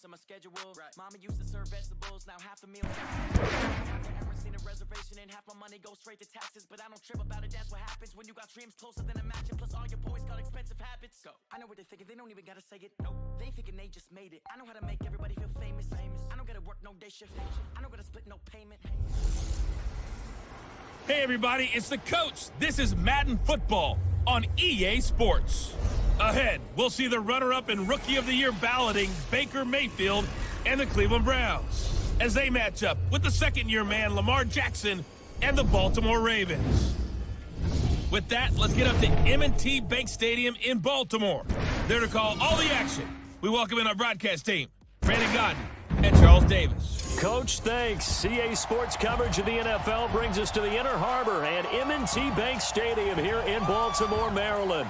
of my schedule. Right. Mama used to serve vegetables, now half the meal. Never seen a reservation and half my money goes straight to taxes. But I don't trip about it, that's what happens when you got dreams closer than a match. And plus all your boys got expensive habits. Go. I know what they're thinking, they don't even gotta say it. No, they thinking they just made it. I know how to make everybody feel famous. I don't gotta work no day shift. I don't gotta split no payment. Hey everybody, it's the coach. This is Madden Football on EA Sports. Ahead, we'll see the runner-up and Rookie of the Year balloting Baker Mayfield and the Cleveland Browns as they match up with the second-year man Lamar Jackson and the Baltimore Ravens. With that, let's get up to M&T Bank Stadium in Baltimore. There to call all the action, we welcome in our broadcast team, Brandon Godden and Charles Davis. Coach, thanks. CA Sports coverage of the NFL brings us to the Inner Harbor and M&T Bank Stadium here in Baltimore, Maryland.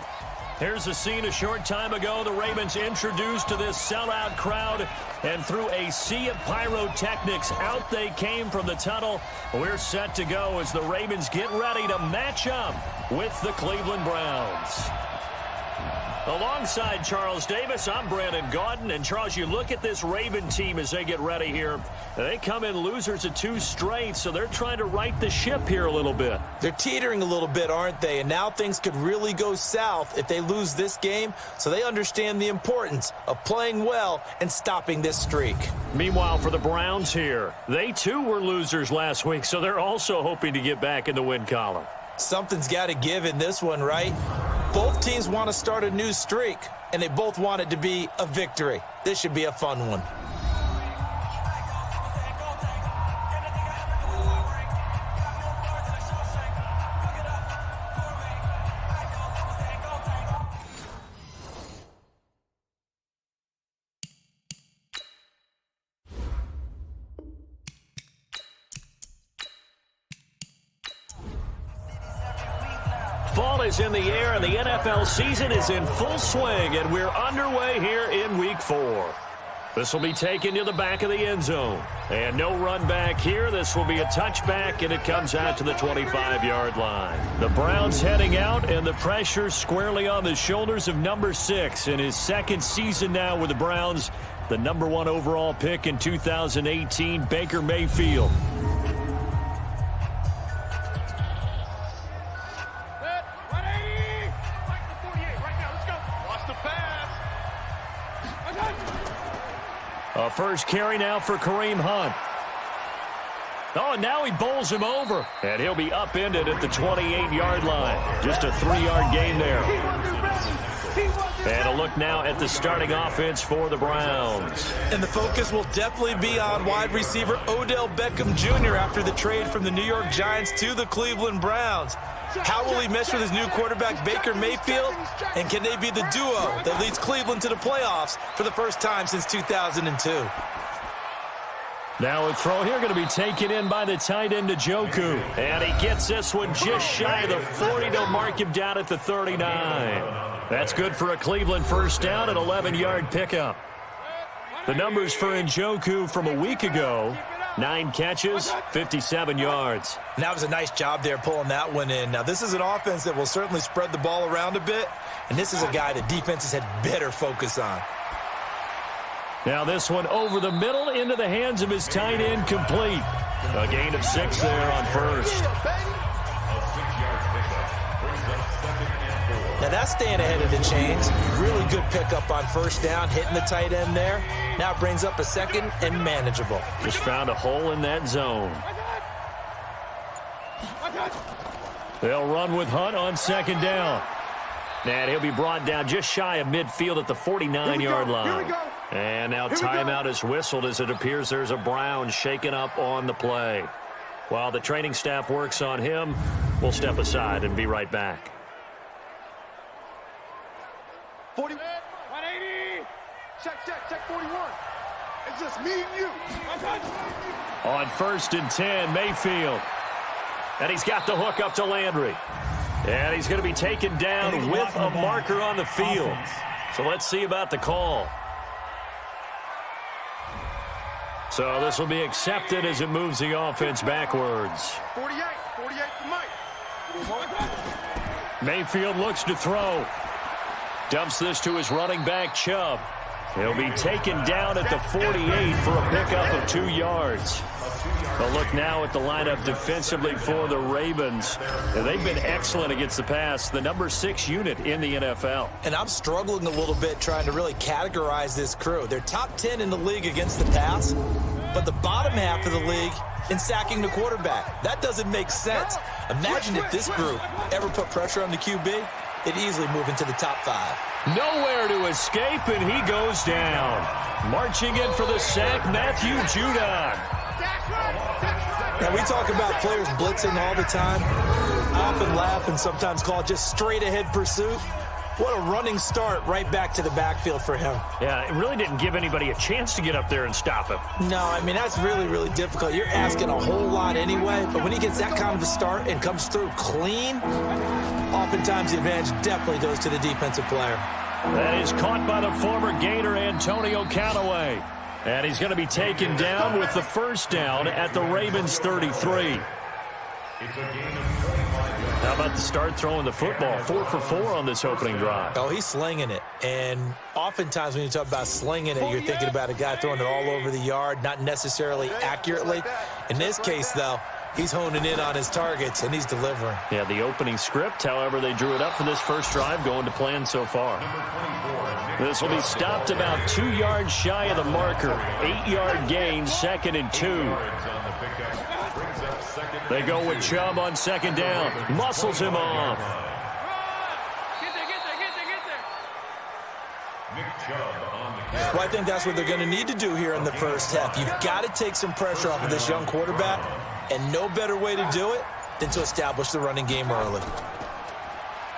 Here's a scene a short time ago. The Ravens introduced to this sellout crowd, and through a sea of pyrotechnics, out they came from the tunnel. We're set to go as the Ravens get ready to match up with the Cleveland Browns. Alongside Charles Davis, I'm Brandon Godden. And Charles, you look at this Raven team as they get ready here. They come in losers of 2 straight, so they're trying to right the ship here a little bit. They're teetering a little bit, aren't they? And now things could really go south if they lose this game, so they understand the importance of playing well and stopping this streak. Meanwhile, for the Browns here, they too were losers last week, so they're also hoping to get back in the win column. Something's got to give in this one, right? Both teams want to start a new streak, and they both want it to be a victory. This should be a fun one. Fall is in the air, and the NFL season is in full swing, and we're underway here in Week 4. This will be taken to the back of the end zone. And no run back here. This will be a touchback, and it comes out to the 25-yard line. The Browns heading out, and the pressure squarely on the shoulders of number 6 in his second season now with the Browns. The number 1 overall pick in 2018, Baker Mayfield. A first carry now for Kareem Hunt. Oh, and now he bowls him over. And he'll be upended at the 28-yard line. Just a 3-yard gain there. And a look now at the starting offense for the Browns. And the focus will definitely be on wide receiver Odell Beckham Jr. after the trade from the New York Giants to the Cleveland Browns. How will he mesh with his new quarterback, Baker Mayfield? And can they be the duo that leads Cleveland to the playoffs for the first time since 2002? Now a throw here going to be taken in by the tight end Njoku. And he gets this one just shy of the 40 to mark him down at the 39. That's good for a Cleveland first down, an 11-yard pickup. The numbers for Njoku from a week ago: 9 catches, 57 yards. And that was a nice job there pulling that one in. Now, this is an offense that will certainly spread the ball around a bit, and this is a guy that defenses had better focus on. Now this one over the middle into the hands of his tight end, complete. A gain of 6 there on first. Now that's staying ahead of the chains. Really good pickup on first down, hitting the tight end there. Now it brings up a second and manageable. Just found a hole in that zone. They'll run with Hunt on second down. And he'll be brought down just shy of midfield at the 49-yard line. And now timeout is whistled as it appears there's a Brown shaken up on the play. While the training staff works on him, we'll step aside and be right back. 40, 180. Check 41. It's just me and you. On 1st and 10, Mayfield. And he's got the hook up to Landry. And he's going to be taken down with a marker on the field. So let's see about the call. So this will be accepted as it moves the offense backwards. 48 for Mike. Mayfield looks to throw. Dumps this to his running back, Chubb. He'll be taken down at the 48 for a pickup of 2 yards. A look now at the lineup defensively for the Ravens. They've been excellent against the pass, the number 6 unit in the NFL. And I'm struggling a little bit trying to really categorize this crew. They're top 10 in the league against the pass, but the bottom half of the league in sacking the quarterback. That doesn't make sense. Imagine if this group ever put pressure on the QB, they'd easily move into the top 5. Nowhere to escape, and he goes down. Marching in for the sack, Matthew Judon. Now, we talk about players blitzing all the time. I often laugh and sometimes call it just straight-ahead pursuit. What a running start right back to the backfield for him. Yeah, it really didn't give anybody a chance to get up there and stop him. No, I mean, that's really, really difficult. You're asking a whole lot anyway, but when he gets that kind of a start and comes through clean, oftentimes the advantage definitely goes to the defensive player. That is caught by the former Gator Antonio Callaway. And he's going to be taken down with the first down at the Ravens 33. How about the start throwing the football? 4 for 4 on this opening drive. Oh, he's slinging it. And oftentimes when you talk about slinging it, you're thinking about a guy throwing it all over the yard, not necessarily accurately. In this case, though, he's honing in on his targets, and he's delivering. Yeah, the opening script, however, they drew it up for this first drive, going to plan so far. This will be stopped about 2 yards shy of the marker. 8-yard gain, 2nd and 2. They go with Chubb on second down. Muscles him off. Well, I think that's what they're going to need to do here in the first half. You've got to take some pressure off of this young quarterback, and no better way to do it than to establish the running game early.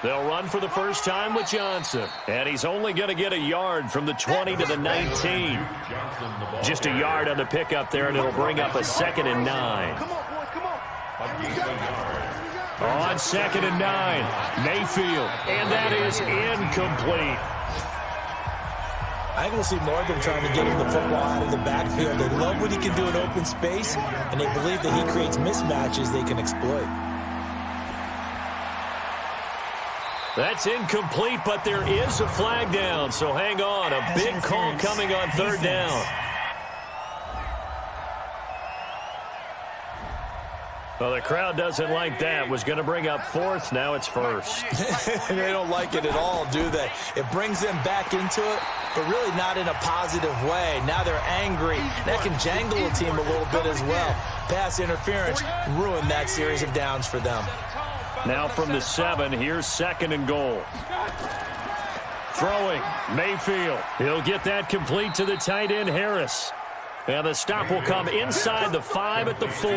They'll run for the first time with Johnson. And he's only going to get a yard from the 20 to the 19. Just a yard on the pickup there, and it'll bring up a 2nd and 9. Come on, boys, come on. On 2nd and 9, Mayfield. And that is incomplete. I think we'll see more of them trying to get him the football out of the backfield. They love what he can do in open space, and they believe that he creates mismatches they can exploit. That's incomplete, but there is a flag down, so hang on. A big call coming on 3rd down. Well, the crowd doesn't like that. Was going to bring up 4th. Now it's 1st. They don't like it at all, do they? It brings them back into it, but really not in a positive way. Now they're angry. That can jangle a team a little bit as well. Pass interference ruined that series of downs for them. Now from the 7, here's 2nd and goal. Throwing, Mayfield. He'll get that complete to the tight end, Harris. And the stop will come inside the 5 at the 4.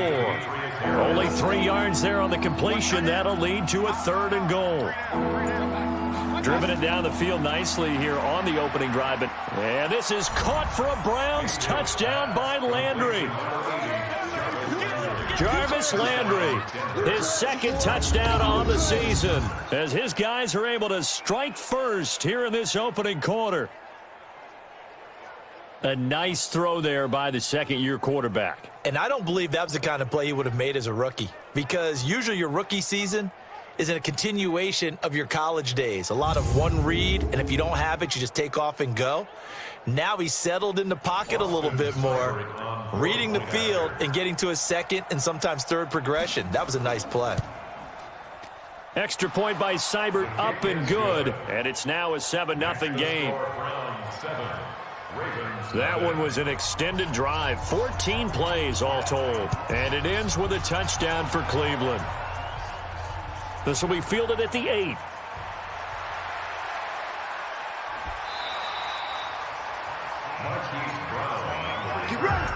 Only 3 yards there on the completion. That'll lead to a 3rd and goal. Driven it down the field nicely here on the opening drive. And this is caught for a Browns touchdown by Landry. Jarvis Landry, his 2nd touchdown on the season, as his guys are able to strike first here in this opening quarter. A nice throw there by the 2nd-year quarterback. And I don't believe that was the kind of play he would have made as a rookie, because usually your rookie season is in a continuation of your college days. A lot of one read, and if you don't have it, you just take off and go. Now he's settled in the pocket a little bit more, reading the field and getting to a 2nd and sometimes 3rd progression. That was a nice play. Extra point by Seibert, up and good, and it's now a 7-0 game. That one was an extended drive, 14 plays all told, and it ends with a touchdown for Cleveland. This will be fielded at the 8.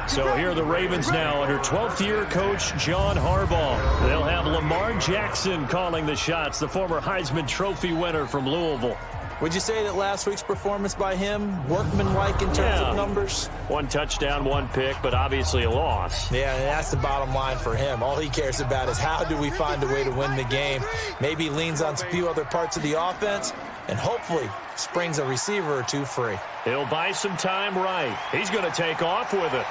So here are the Ravens now under 12th-year coach John Harbaugh. They'll have Lamar Jackson calling the shots, the former Heisman Trophy winner from Louisville. Would you say that last week's performance by him, workmanlike in terms of numbers? 1 touchdown, 1 pick, but obviously a loss. Yeah, and that's the bottom line for him. All he cares about is how do we find a way to win the game. Maybe leans on a few other parts of the offense, and hopefully springs a receiver or 2 free. He'll buy some time right. He's going to take off with it.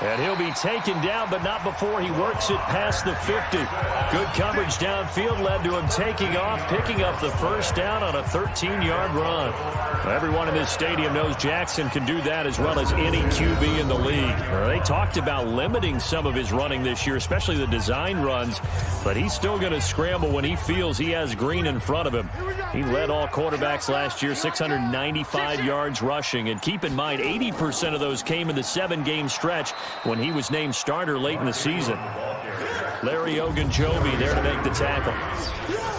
And he'll be taken down, but not before he works it past the 50. Good coverage downfield led to him taking off, picking up the first down on a 13-yard run. Everyone in this stadium knows Jackson can do that as well as any QB in the league. They talked about limiting some of his running this year, especially the design runs, but he's still going to scramble when he feels he has green in front of him. He led all quarterbacks last year, 695 yards rushing. And keep in mind, 80% of those came in the 7-game stretch when he was named starter late in the season. Larry Ogunjobi there to make the tackle.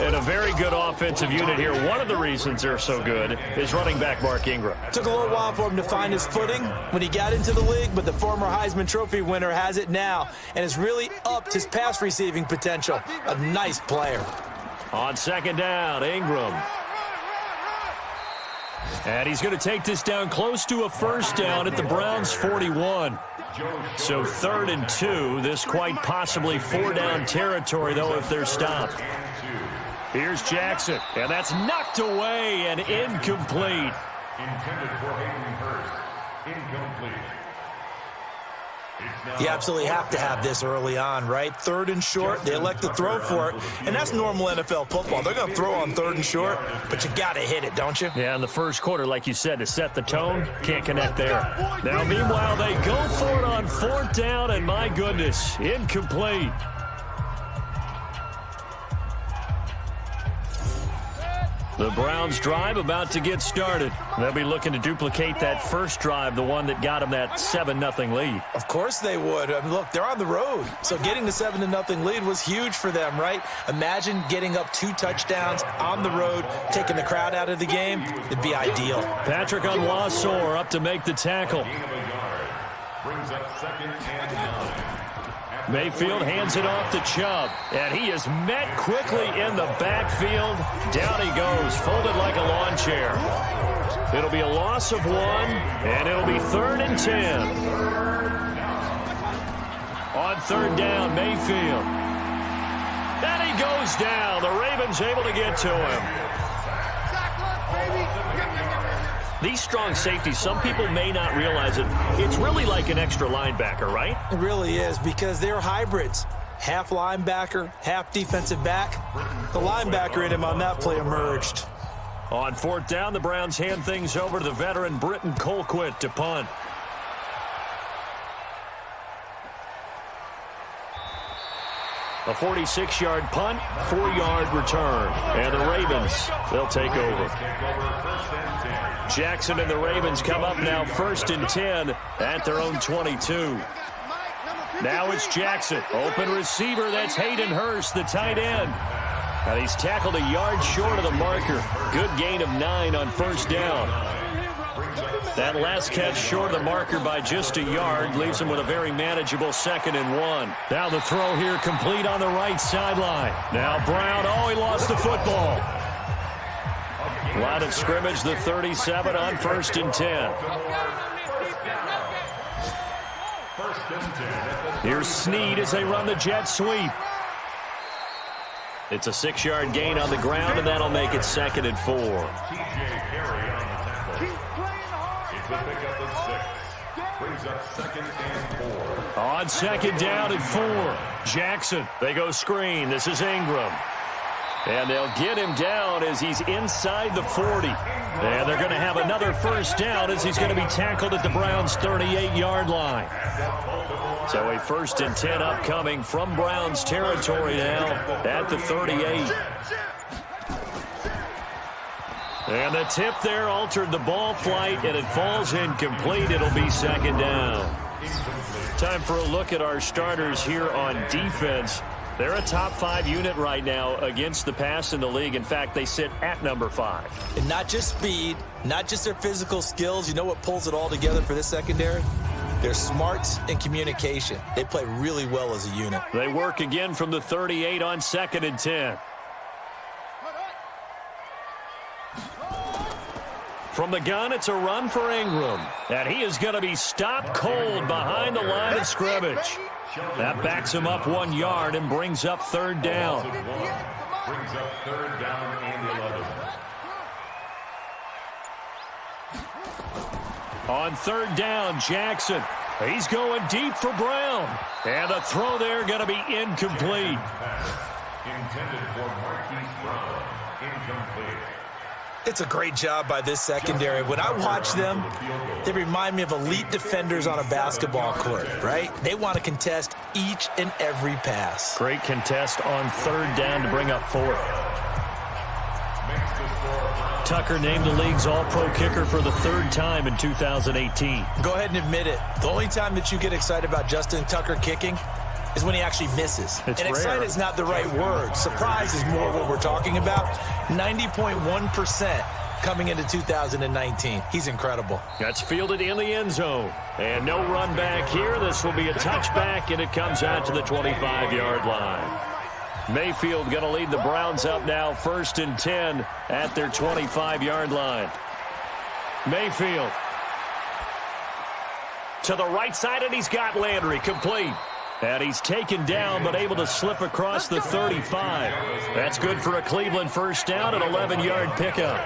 And a very good offensive unit here. One of the reasons they're so good is running back Mark Ingram. Took a little while for him to find his footing when he got into the league, but the former Heisman Trophy winner has it now and has really upped his pass receiving potential. A nice player. On second down, Ingram. And he's going to take this down close to a first down at the Browns' 41. So 3rd and 2. This quite possibly 4-down territory, though, if they're stopped. Here's Jackson, and that's knocked away and incomplete. Intended for Hayden Hurst. Incomplete. You absolutely have to have this early on, right? 3rd and short, they elect to throw for it, and that's normal NFL football. They're going to throw on 3rd and short, but you got to hit it, don't you? Yeah, in the first quarter, like you said, to set the tone, can't connect there. Now, meanwhile, they go for it on 4th down, and my goodness, incomplete. The Browns drive about to get started. They'll be looking to duplicate that first drive, the one that got them that 7-0 lead. Of course they would. I mean, look, they're on the road. So getting the 7-0 lead was huge for them, right? Imagine getting up 2 touchdowns on the road, taking the crowd out of the game. It'd be ideal. Patrick Onwuasor up to make the tackle. Brings up 2nd and 9. Mayfield hands it off to Chubb, and he is met quickly in the backfield. Down he goes, folded like a lawn chair. It'll be a loss of 1, and it'll be 3rd and 10. On 3rd down, Mayfield. And he goes down. The Ravens able to get to him. These strong safeties, some people may not realize it. It's really like an extra linebacker, right? It really is, because they're hybrids. Half linebacker, half defensive back. The linebacker in him on that play emerged. On 4th down, the Browns hand things over to the veteran Britton Colquitt to punt. A 46-yard punt, 4-yard return. And the Ravens, they'll take over. Jackson and the Ravens come up now 1st and 10 at their own 22. Now it's Jackson. Open receiver, that's Hayden Hurst, the tight end. And he's tackled a yard short of the marker. Good gain of 9 on 1st down. That last catch short of the marker by just a yard leaves him with a very manageable 2nd and 1. Now the throw here complete on the right sideline. Now Brown, he lost the football. Line of scrimmage, the 37 on 1st and 10. Here's Snead as they run the jet sweep. It's a 6-yard gain on the ground, and that'll make it 2nd and 4. On 2nd down and 4. Jackson, they go screen. This is Ingram. And they'll get him down as he's inside the 40. And they're going to have another 1st down as he's going to be tackled at the Browns' 38-yard line. So a 1st and 10 upcoming from Browns territory now at the 38. And the tip there altered the ball flight, and it falls incomplete. It'll be 2nd down. Time for a look at our starters here on defense. They're a top 5 unit right now against the pass in the league. In fact, they sit at number 5. And not just speed, not just their physical skills. You know what pulls it all together for this secondary? Their smarts and communication. They play really well as a unit. They work again from the 38 on 2nd and 10. From the gun, it's a run for Ingram. And he is going to be stopped cold behind the line of scrimmage. That backs him up 1 yard and brings up 3rd down. Brings up 3rd down and 11. On 3rd down, Jackson. He's going deep for Brown. And the throw there going to be incomplete. Intended for Marquise Brown. Incomplete. It's a great job by this secondary. When I watch them, they remind me of elite defenders on a basketball court, right? They want to contest each and every pass. Great contest on third down to bring up fourth. Tucker named the league's all-pro kicker for the third time in 2018. Go ahead and admit it. The only time that you get excited about Justin Tucker kicking is when he actually misses. It's and rare. excited is not the right word. Surprise is more what we're talking about. 90.1% coming into 2019. He's incredible. That's fielded in the end zone. And no run back here. This will be a touchback, and it comes out to the 25-yard line. Mayfield going to lead the Browns up now, 1st and 10 at their 25-yard line. Mayfield to the right side, and he's got Landry complete. And he's taken down, but able to slip across the 35. That's good for a Cleveland first down, an 11-yard pickup.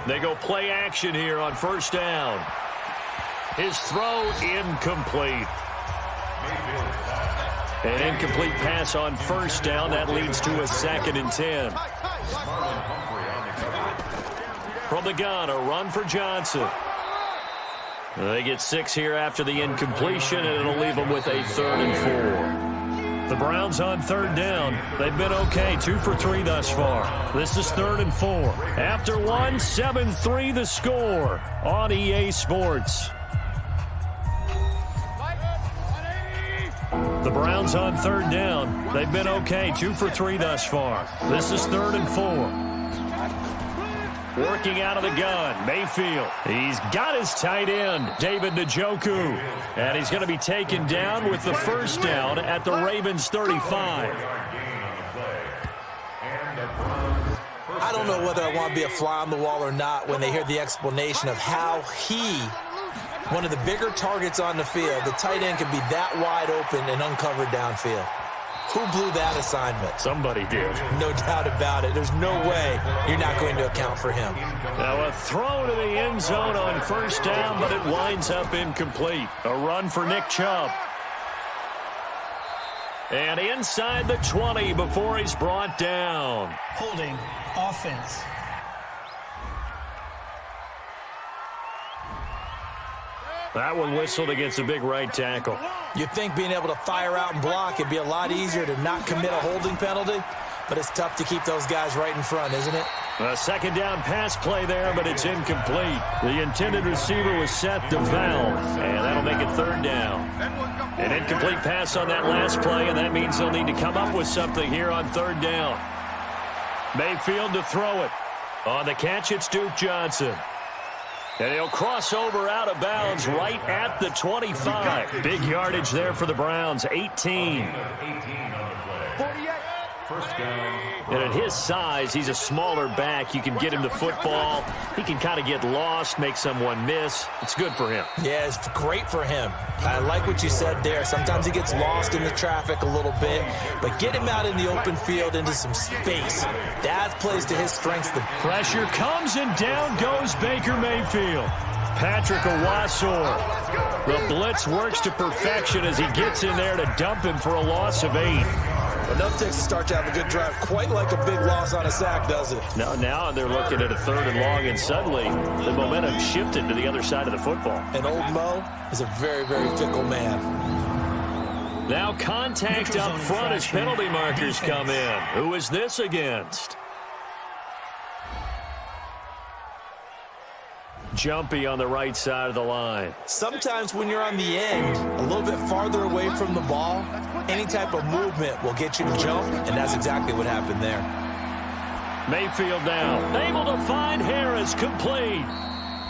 They go play action here on first down. His throw incomplete. An incomplete pass on first down. That leads to a 2nd and 10. From the gun, a run for Johnson. They get 6 here after the incompletion, and it'll leave them with a 3rd and 4. The Browns on third down. They've been okay, 2 for 3 thus far. This is 3rd and 4. After one, 7-3 the score on EA Sports. The Browns on third down. They've been okay, 2 for 3 thus far. This is 3rd and 4. Working out of the gun, Mayfield. He's got his tight end, David Njoku. And he's going to be taken down with the first down at the Ravens' 35. I don't know whether I want to be a fly on the wall or not when they hear the explanation of how he, one of the bigger targets on the field, the tight end can be that wide open and uncovered downfield. Who blew that assignment? Somebody did. No doubt about it. There's no way you're not going to account for him. Now a throw to the end zone on first down, but it winds up incomplete. A run for Nick Chubb. And inside the 20 before he's brought down. Holding offense. That one whistled against a big right tackle. You'd think being able to fire out and block, it'd be a lot easier to not commit a holding penalty, but it's tough to keep those guys right in front, isn't it? A second down pass play there, but it's incomplete. The intended receiver was set to Valve, and that'll make it 3rd down. An incomplete pass on that last play, and that means they'll need to come up with something here on 3rd down. Mayfield to throw it. On the catch, it's Duke Johnson. And he'll cross over out of bounds right at the 25. Big yardage there for the Browns, 18. And at his size, he's a smaller back. You can get him the football. He can kind of get lost, make someone miss. It's good for him. Yeah, it's great for him. I like what you said there. Sometimes he gets lost in the traffic a little bit, but get him out in the open field into some space. That plays to his strengths. The pressure comes, and down goes Baker Mayfield. Patrick Owasor. The blitz works to perfection as he gets in there to dump him for a loss of 8. Enough takes to start to have a good drive. Quite like a big loss on a sack, does it? Now they're looking at a 3rd and long, and suddenly the momentum shifted to the other side of the football. And old Mo is a very, very fickle man. Now contact up front as penalty markers come in. Who is this against? Jumpy on the right side of the line. Sometimes when you're on the end, a little bit farther away from the ball, any type of movement will get you to jump, and that's exactly what happened there. Mayfield now, able to find Harris, complete.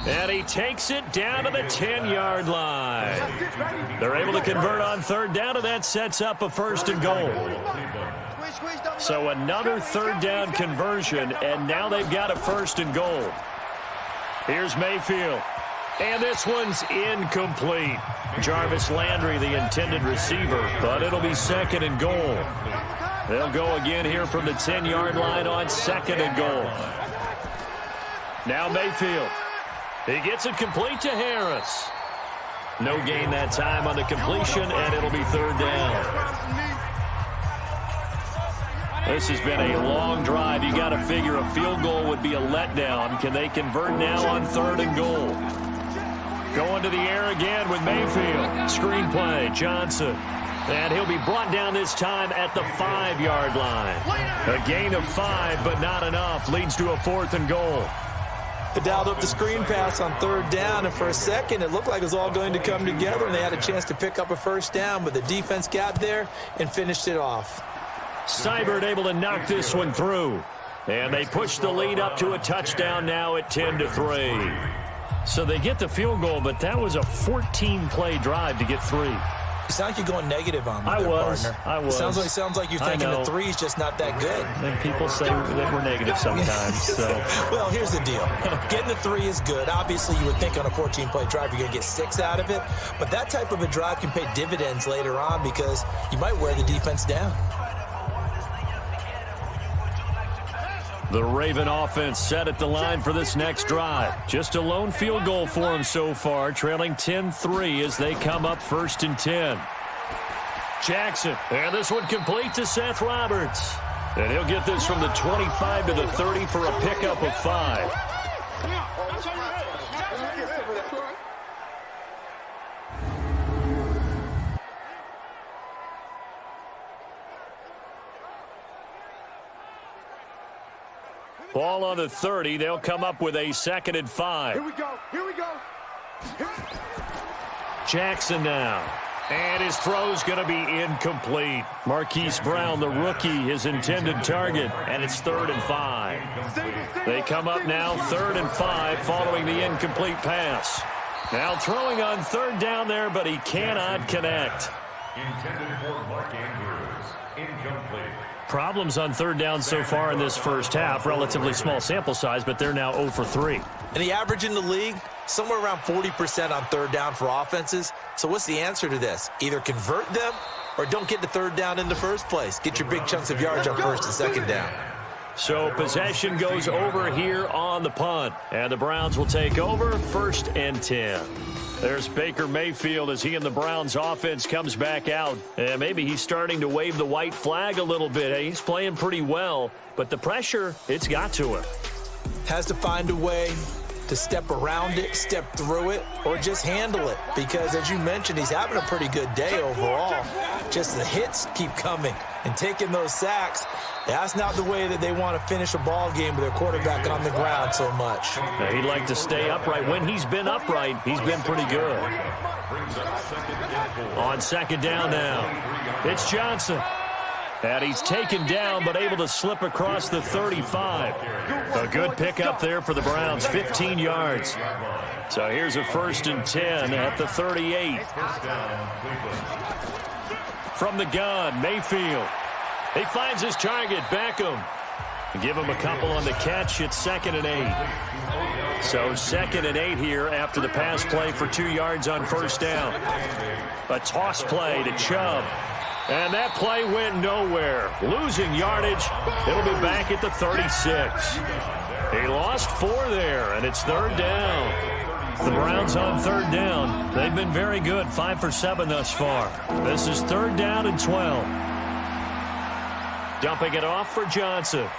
And he takes it down to the 10-yard line. They're able to convert on 3rd down, and that sets up a 1st and goal. So another 3rd down conversion, and now they've got a 1st and goal. Here's Mayfield. And this one's incomplete. Jarvis Landry, the intended receiver, but it'll be 2nd and goal. They'll go again here from the 10-yard line on 2nd and goal. Now Mayfield. He gets it complete to Harris. No gain that time on the completion, and it'll be third down. This has been a long drive. You got to figure a field goal would be a letdown. Can they convert now on 3rd and goal? Going to the air again with Mayfield. Screen play, Johnson. And he'll be brought down this time at the 5-yard line. A gain of 5, but not enough. Leads to a 4th and goal. They dialed up the screen pass on 3rd down, and for a second it looked like it was all going to come together, and they had a chance to pick up a first down, but the defense got there and finished it off. Seibert able to knock this one through. And they push the lead up to a touchdown now at 10-3. So they get the field goal, but that was a 14-play drive to get 3. You sound like you're going negative on me, I was. Sounds like you're thinking the 3 is just not that good. And people say that we're negative sometimes. So. Well, here's the deal. Getting the 3 is good. Obviously, you would think on a 14-play drive you're going to get 6 out of it. But that type of a drive can pay dividends later on because you might wear the defense down. The Raven offense set at the line for this next drive. Just a lone field goal for them so far, trailing 10-3 as they come up 1st and 10. Jackson, and this one complete to Seth Roberts. And he'll get this from the 25 to the 30 for a pickup of 5. Ball on the 30. They'll come up with a 2nd and 5. Here we go. Here we go. Jackson now. And his throw's going to be incomplete. Marquise Brown, the rookie, his intended target. And it's 3rd and 5. They come up now 3rd and 5 following the incomplete pass. Now throwing on 3rd down there, but he cannot connect. Intended for Mark Andrews. Incomplete. Problems on 3rd down so far in this first half. Relatively small sample size, but they're now 0 for 3. And the average in the league, somewhere around 40% on 3rd down for offenses. So what's the answer to this? Either convert them or don't get to 3rd down in the first place. Get your big chunks of yards on 1st and 2nd down. So possession goes over here on the punt. And the Browns will take over 1st and 10. There's Baker Mayfield as he and the Browns offense comes back out. And maybe he's starting to wave the white flag a little bit. He's playing pretty well, but the pressure, it's got to him. Has to find a way to step around it, step through it, or just handle it. Because as you mentioned, he's having a pretty good day overall. Just the hits keep coming and taking those sacks. That's not the way that they want to finish a ball game with their quarterback on the ground so much. Now, he'd like to stay upright. When he's been upright, he's been pretty good. On 2nd down now, it's Johnson. And he's taken down, but able to slip across the 35. A good pickup there for the Browns, 15 yards. So here's a 1st and 10 at the 38. From the gun, Mayfield. He finds his target, Beckham. Give him a couple on the catch. It's 2nd and 8. So 2nd and 8 here after the pass play for 2 yards on 1st down. A toss play to Chubb. And that play went nowhere. Losing yardage. It'll be back at the 36. He lost 4 there, and it's 3rd down. The Browns on 3rd down. They've been very good, 5 for 7 thus far. This is 3rd down and 12. Dumping it off for Johnson.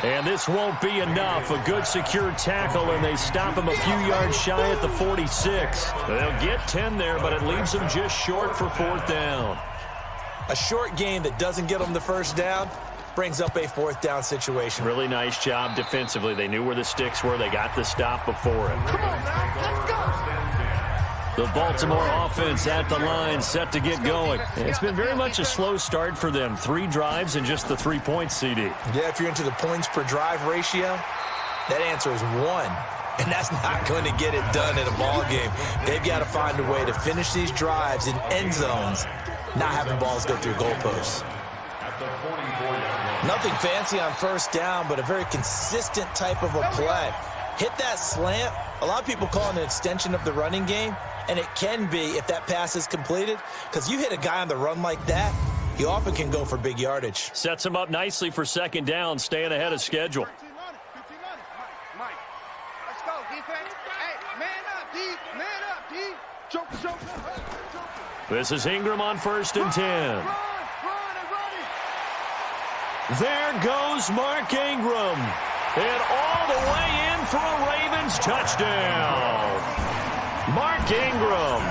And this won't be enough. A good secure tackle, and they stop him a few yards shy at the 46. They'll get 10 there, but it leaves them just short for 4th down. A short game that doesn't get them the 1st down brings up a 4th down situation. Really nice job defensively. They knew where the sticks were. They got the stop before it. Come on now, let's go. The Baltimore offense at the line, set to get going. It's been very much a slow start for them. 3 drives and just the 3 points, CD. Yeah, if you're into the points per drive ratio, that answer is 1. And that's not going to get it done in a ball game. They've got to find a way to finish these drives in end zones, not having balls go through goalposts. Nothing fancy on 1st down, but a very consistent type of a play. Hit that slant. A lot of people call it an extension of the running game, and it can be if that pass is completed, because you hit a guy on the run like that, he often can go for big yardage. Sets him up nicely for 2nd down, staying ahead of schedule. Mike, let's go, defense. Hey, man up, D. Man up, D. This is Ingram on 1st and 10. There goes Mark Ingram. And all the way in for a Ravens touchdown. Mark Ingram,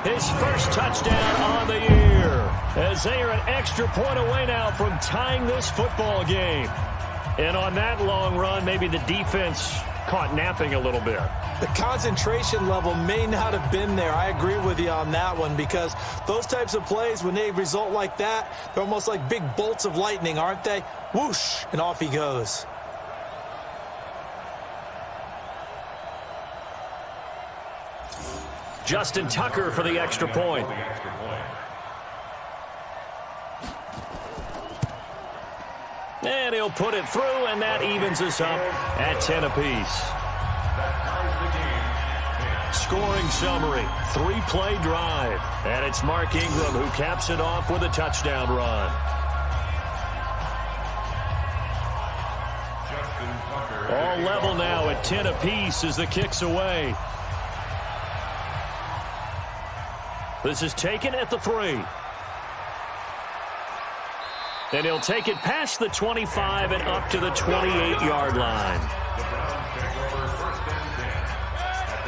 his first touchdown on the year, as they are an extra point away now from tying this football game. And on that long run, maybe the defense caught napping a little bit. The concentration level may not have been there. I agree with you on that one, because those types of plays, when they result like that, they're almost like big bolts of lightning, aren't they? Whoosh, and off he goes. Justin Tucker for the extra point. And he'll put it through, and that evens us up at 10 apiece. Scoring summary, 3-play drive. And it's Mark Ingram who caps it off with a touchdown run. All level now at 10 apiece as the kick's away. This is taken at the 3. And he'll take it past the 25 and up to the 28-yard line.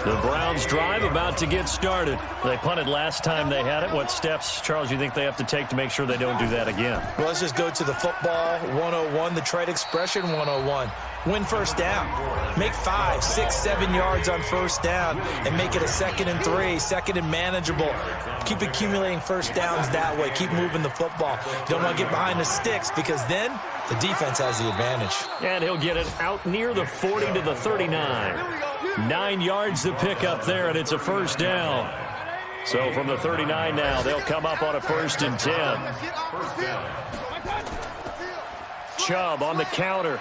The Browns drive about to get started. They punted last time they had it. What steps, Charles, you think they have to take to make sure they don't do that again? Well, let's just go to the football 101, the trade expression 101. Win first down. Make 5, 6, 7 yards on first down and make it a 2nd and 3, 2nd and manageable. Keep accumulating first downs that way. Keep moving the football. You don't want to get behind the sticks, because then the defense has the advantage. And he'll get it out near the 40 to the 39. 9 yards to pick up there, and it's a first down. So from the 39 now, they'll come up on a 1st and 10. Chubb on the counter.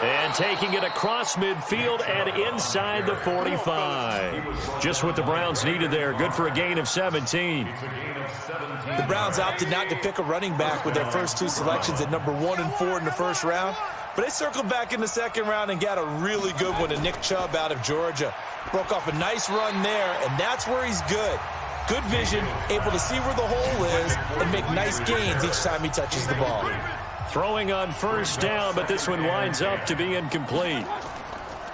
And taking it across midfield and inside the 45. Just what the Browns needed there. Good for a gain of 17. The Browns opted not to pick a running back with their first 2 selections at number 1 and 4 in the first round. But they circled back in the second round and got a really good one to Nick Chubb out of Georgia. Broke off a nice run there, and that's where he's good. Good vision, able to see where the hole is and make nice gains each time he touches the ball. Throwing on first down, but this one winds up to be incomplete.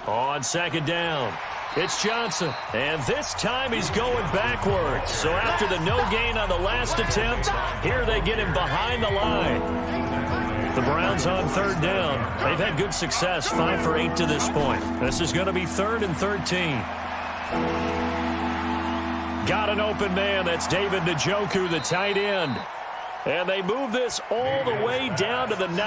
On 2nd down, it's Johnson. And this time he's going backwards. So after the no gain on the last attempt, here they get him behind the line. The Browns on 3rd down. They've had good success, 5 for 8 to this point. This is going to be 3rd and 13. Got an open man. That's David Njoku, the tight end. And they move this all the way down to the 9.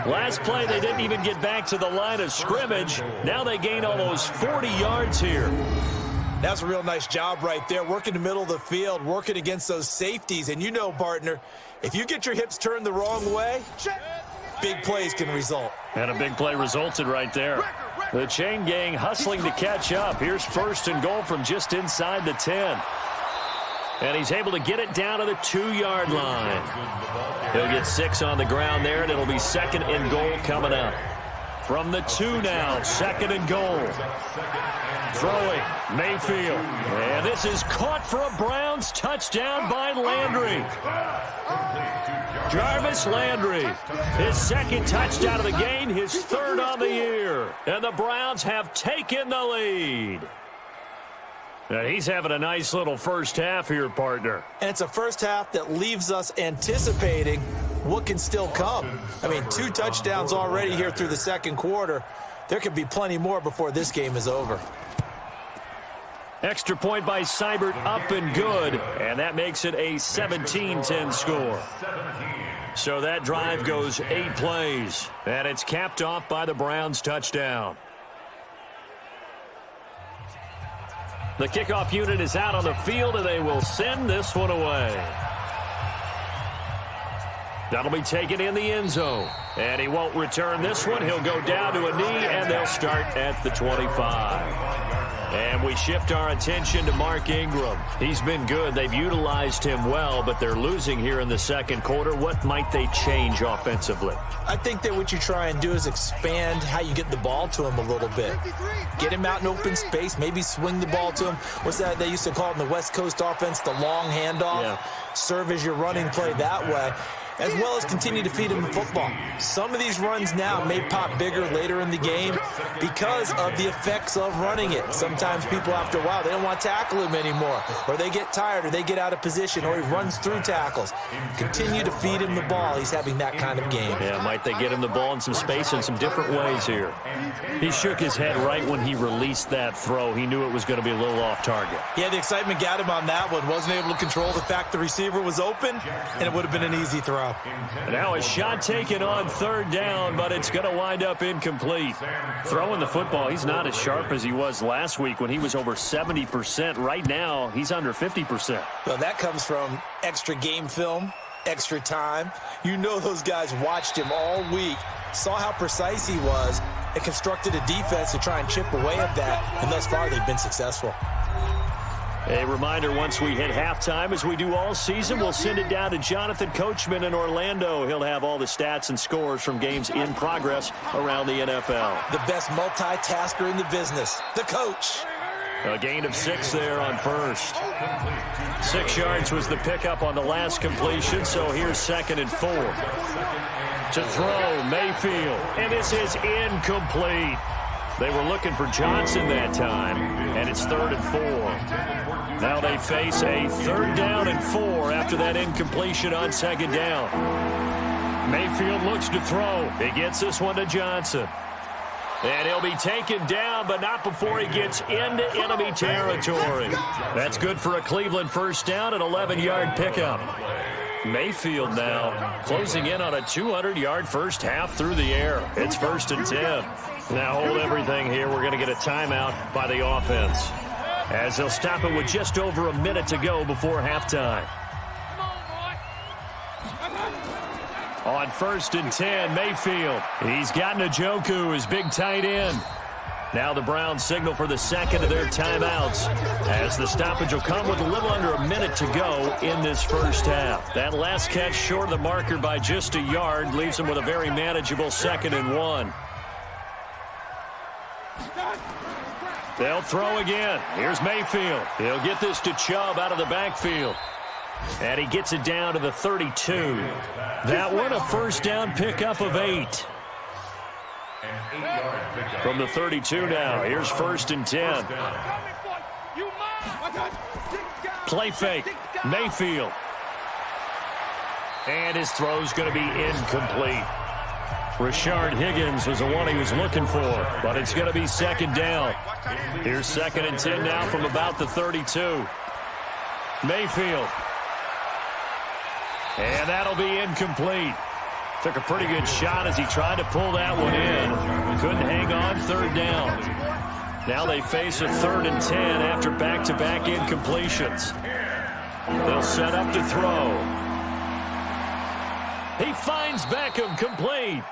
Last play, they didn't even get back to the line of scrimmage. Now they gain almost 40 yards here. That's a real nice job right there, working the middle of the field, working against those safeties. And you know, partner, if you get your hips turned the wrong way, big plays can result. And a big play resulted right there. The chain gang hustling to catch up. Here's 1st and goal from just inside the 10. And he's able to get it down to the 2-yard line. He'll get 6 on the ground there, and it'll be 2nd and goal coming up. From the 2 now, 2nd and goal. Throwing, Mayfield. And this is caught for a Browns touchdown by Landry. Jarvis Landry, his 2nd touchdown of the game, his 3rd on the year. And the Browns have taken the lead. And he's having a nice little first half here, partner. And it's a first half that leaves us anticipating what can still come. I mean, 2 touchdowns already here through the 2nd quarter. There could be plenty more before this game is over. Extra point by Seibert, up and good. And that makes it a 17-10 score. So that drive goes 8 plays. And it's capped off by the Browns touchdown. The kickoff unit is out on the field, and they will send this one away. That'll be taken in the end zone. And he won't return this one. He'll go down to a knee, and they'll start at the 25. And we shift our attention to Mark Ingram. He's been good. They've utilized him well, but they're losing here in the second quarter. What might they change offensively? I think that what you try and do is expand how you get the ball to him a little bit. Get him out in open space, maybe swing the ball to him. What's that they used to call it in the West Coast offense, the long handoff? Yeah. Serve as your running play that way, as well as continue to feed him the football. Some of these runs now may pop bigger later in the game because of the effects of running it. Sometimes people, after a while, they don't want to tackle him anymore, or they get tired, or they get out of position, or he runs through tackles. Continue to feed him the ball. He's having that kind of game. Yeah, might they get him the ball in some space in some different ways here. He shook his head right when he released that throw. He knew it was going to be a little off target. Yeah, the excitement got him on that one. Wasn't able to control the fact the receiver was open, and it would have been an easy throw. Now a shot taken on third down, but it's going to wind up incomplete. Throwing the football, he's not as sharp as he was last week when he was over 70%. Right now, he's under 50%. Well, that comes from extra game film, extra time. You know those guys watched him all week, saw how precise he was, and constructed a defense to try and chip away at that, and thus far they've been successful. A reminder, once we hit halftime, as we do all season, we'll send it down to Jonathan Coachman in Orlando. He'll have all the stats and scores from games in progress around the NFL. The best multitasker in the business, the coach. A gain of 6 there on first. 6 yards was the pickup on the last completion, so here's 2nd and 4. To throw, Mayfield, and this is incomplete. They were looking for Johnson that time, and it's 3rd and 4. Now they face a 3rd down and 4 after that incompletion on 2nd down. Mayfield looks to throw. He gets this one to Johnson. And he'll be taken down, but not before he gets into enemy territory. That's good for a Cleveland first down, an 11-yard pickup. Mayfield now closing in on a 200-yard first half through the air. It's 1st and 10. Now hold everything here. We're going to get a timeout by the offense, as they'll stop it with just over a minute to go before halftime. On 1st and 10, Mayfield. He's got Njoku, his big tight end. Now the Browns signal for the second of their timeouts, as the stoppage will come with a little under a minute to go in this first half. That last catch short of the marker by just a yard leaves them with a very manageable 2nd and 1. They'll throw again. Here's Mayfield. He'll get this to Chubb out of the backfield. And he gets it down to the 32. That one a first down pickup of 8. From the 32 now. Here's 1st and 10. Play fake. Mayfield. And his throw's going to be incomplete. Rashard Higgins was the one he was looking for, but it's going to be 2nd down. Here's 2nd and 10 now from about the 32. Mayfield. And that'll be incomplete. Took a pretty good shot as he tried to pull that one in. Couldn't hang on, 3rd down. Now they face a 3rd and 10 after back-to-back incompletions. They'll set up to throw. He finds Beckham, complete.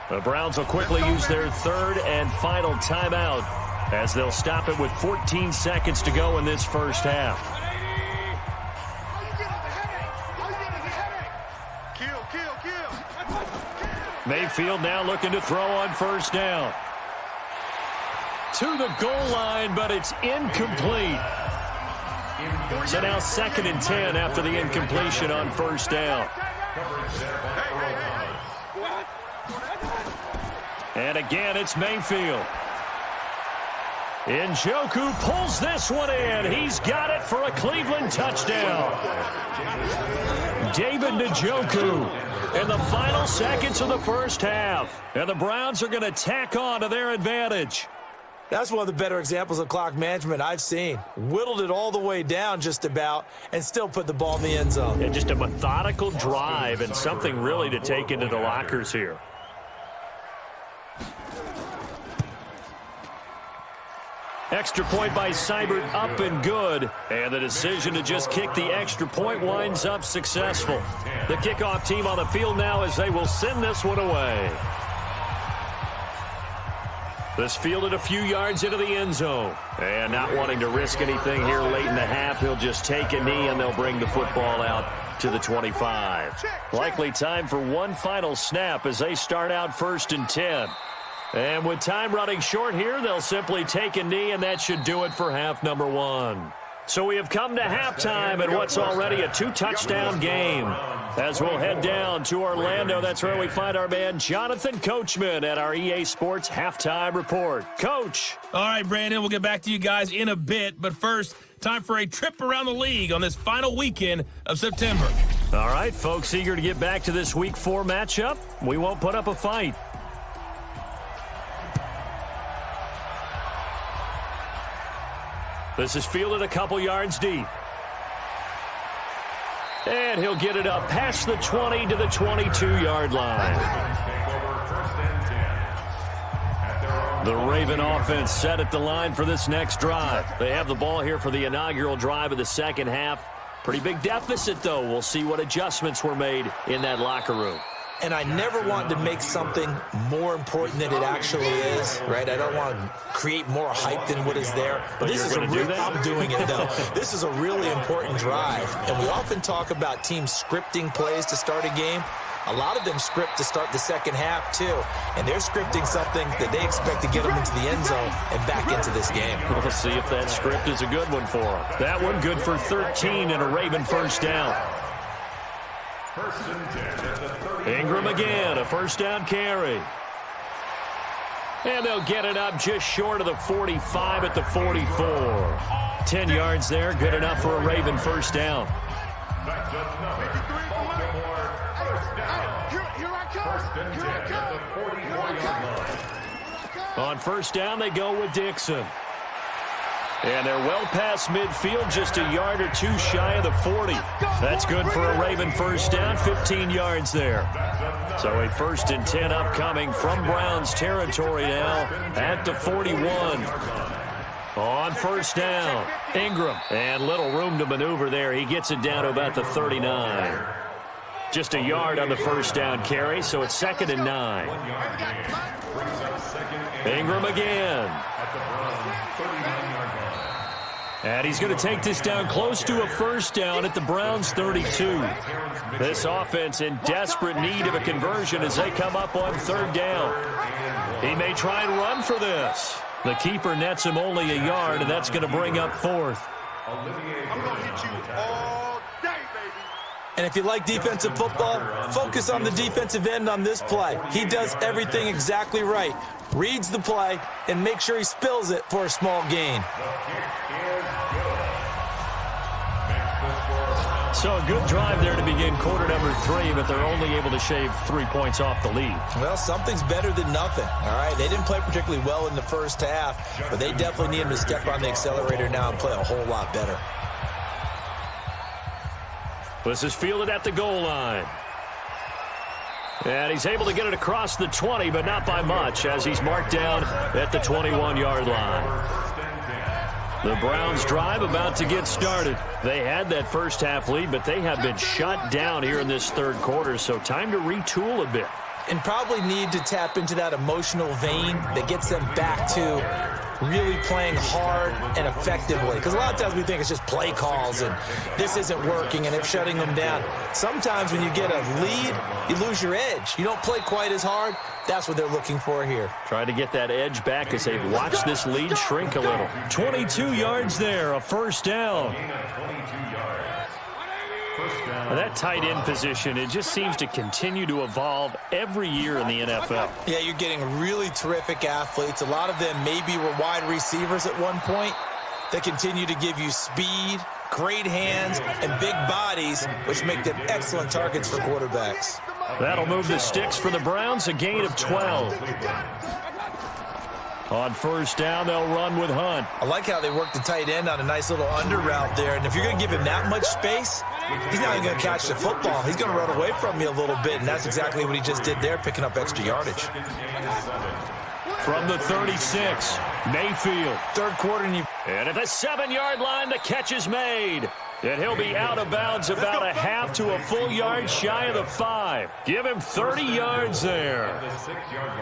The Browns will quickly use their 3rd and final timeout, as they'll stop it with 14 seconds to go in this first half. Mayfield now looking to throw on 1st down. To the goal line, but it's incomplete. So now 2nd and 10 after the incompletion on 1st down. And again, it's Mayfield. Njoku pulls this one in. He's got it for a Cleveland touchdown. David Njoku in the final seconds of the first half. And the Browns are going to tack on to their advantage. That's one of the better examples of clock management I've seen. Whittled it all the way down just about and still put the ball in the end zone. And just a methodical drive and something really to take into the lockers here. Extra point by Seibert, up and good. And the decision to just kick the extra point winds up successful. The kickoff team on the field now as they will send this one away. This fielded a few yards into the end zone. And not wanting to risk anything here late in the half, he'll just take a knee and they'll bring the football out to the 25. Likely time for one final snap as they start out 1st and 10. And with time running short here, they'll simply take a knee, and that should do it for half number 1. So we have come to halftime in what's already a 2-touchdown game. As we'll head down to Orlando, that's where we find our man Jonathan Coachman at our EA Sports Halftime Report. Coach. All right, Brandon, we'll get back to you guys in a bit. But first, time for a trip around the league on this final weekend of September. All right, folks, eager to get back to this Week 4 matchup. We won't put up a fight. This is fielded a couple yards deep. And he'll get it up past the 20 to the 22-yard line. The Raven offense set at the line for this next drive. They have the ball here for the inaugural drive of the second half. Pretty big deficit, though. We'll see what adjustments were made in that locker room. And I never want to make something more important than it actually is, right? I don't want to create more hype than what is there. But this is I'm doing it, though. This is a really important drive. And we often talk about teams scripting plays to start a game. A lot of them script to start the second half, too. And they're scripting something that they expect to get them into the end zone and back into this game. We'll see if that script is a good one for them. That one good for 13 and a Raven first down. Ingram again, a first down carry. And they'll get it up just short of the 45 at the 44. 10 yards there, good enough for a Raven first down. On first down, they go with Dixon. And they're well past midfield, just a yard or two shy of the 40. That's good for a Raven first down, 15 yards there. So a 1st and 10 upcoming from Browns territory now at the 41. On first down, Ingram. And little room to maneuver there. He gets it down to about the 39. Just a yard on the first down carry, so it's 2nd and 9. Ingram again. And he's going to take this down close to a first down at the Browns' 32. This offense in desperate need of a conversion as they come up on 3rd down. He may try and run for this. The keeper nets him only a yard, and that's going to bring up 4th. I'm going to hit you all day, baby. And if you like defensive football, focus on the defensive end on this play. He does everything exactly right. Reads the play and make sure he spills it for a small gain. So a good drive there to begin quarter number 3, but they're only able to shave 3 points off the lead. Well, something's better than nothing, all right? They didn't play particularly well in the first half, but they definitely need him to step on the accelerator now and play a whole lot better. This is fielded at the goal line. And he's able to get it across the 20, but not by much, as he's marked down at the 21-yard line. The Browns drive about to get started. They had that first half lead, but they have been shut down here in this 3rd quarter, so time to retool a bit. And probably need to tap into that emotional vein that gets them back to really playing hard and effectively. Because a lot of times we think it's just play calls and this isn't working and it's shutting them down. Sometimes when you get a lead, you lose your edge. You don't play quite as hard. That's what they're looking for here. Trying to get that edge back as they've watched this lead shrink a little. 22 yards there, a first down. And that tight end position, it just seems to continue to evolve every year in the NFL. Yeah, you're getting really terrific athletes. A lot of them maybe were wide receivers at one point. They continue to give you speed, great hands, and big bodies, which make them excellent targets for quarterbacks. That'll move the sticks for the Browns, a gain of 12. On first down, they'll run with Hunt. I like how they work the tight end on a nice little under route there. And if you're going to give him that much space, he's not even going to catch the football. He's going to run away from you a little bit, and that's exactly what he just did there, picking up extra yardage. From the 36, Mayfield. 3rd quarter, and at the 7-yard line, the catch is made. And he'll be out of bounds about a half to a full yard shy of the 5. Give him 30 yards there.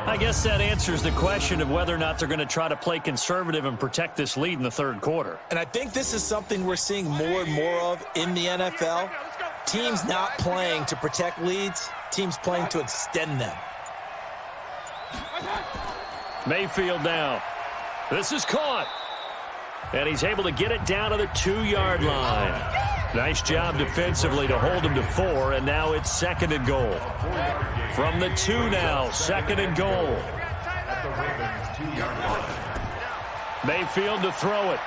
I guess that answers the question of whether or not they're going to try to play conservative and protect this lead in the third quarter. And I think this is something we're seeing more and more of in the NFL. Teams not playing to protect leads, teams playing to extend them. Mayfield now. This is caught. And he's able to get it down to the 2-yard line. Nice job defensively to hold him to 4, and now it's 2nd and goal. From the 2 now, 2nd and goal. Mayfield to throw it.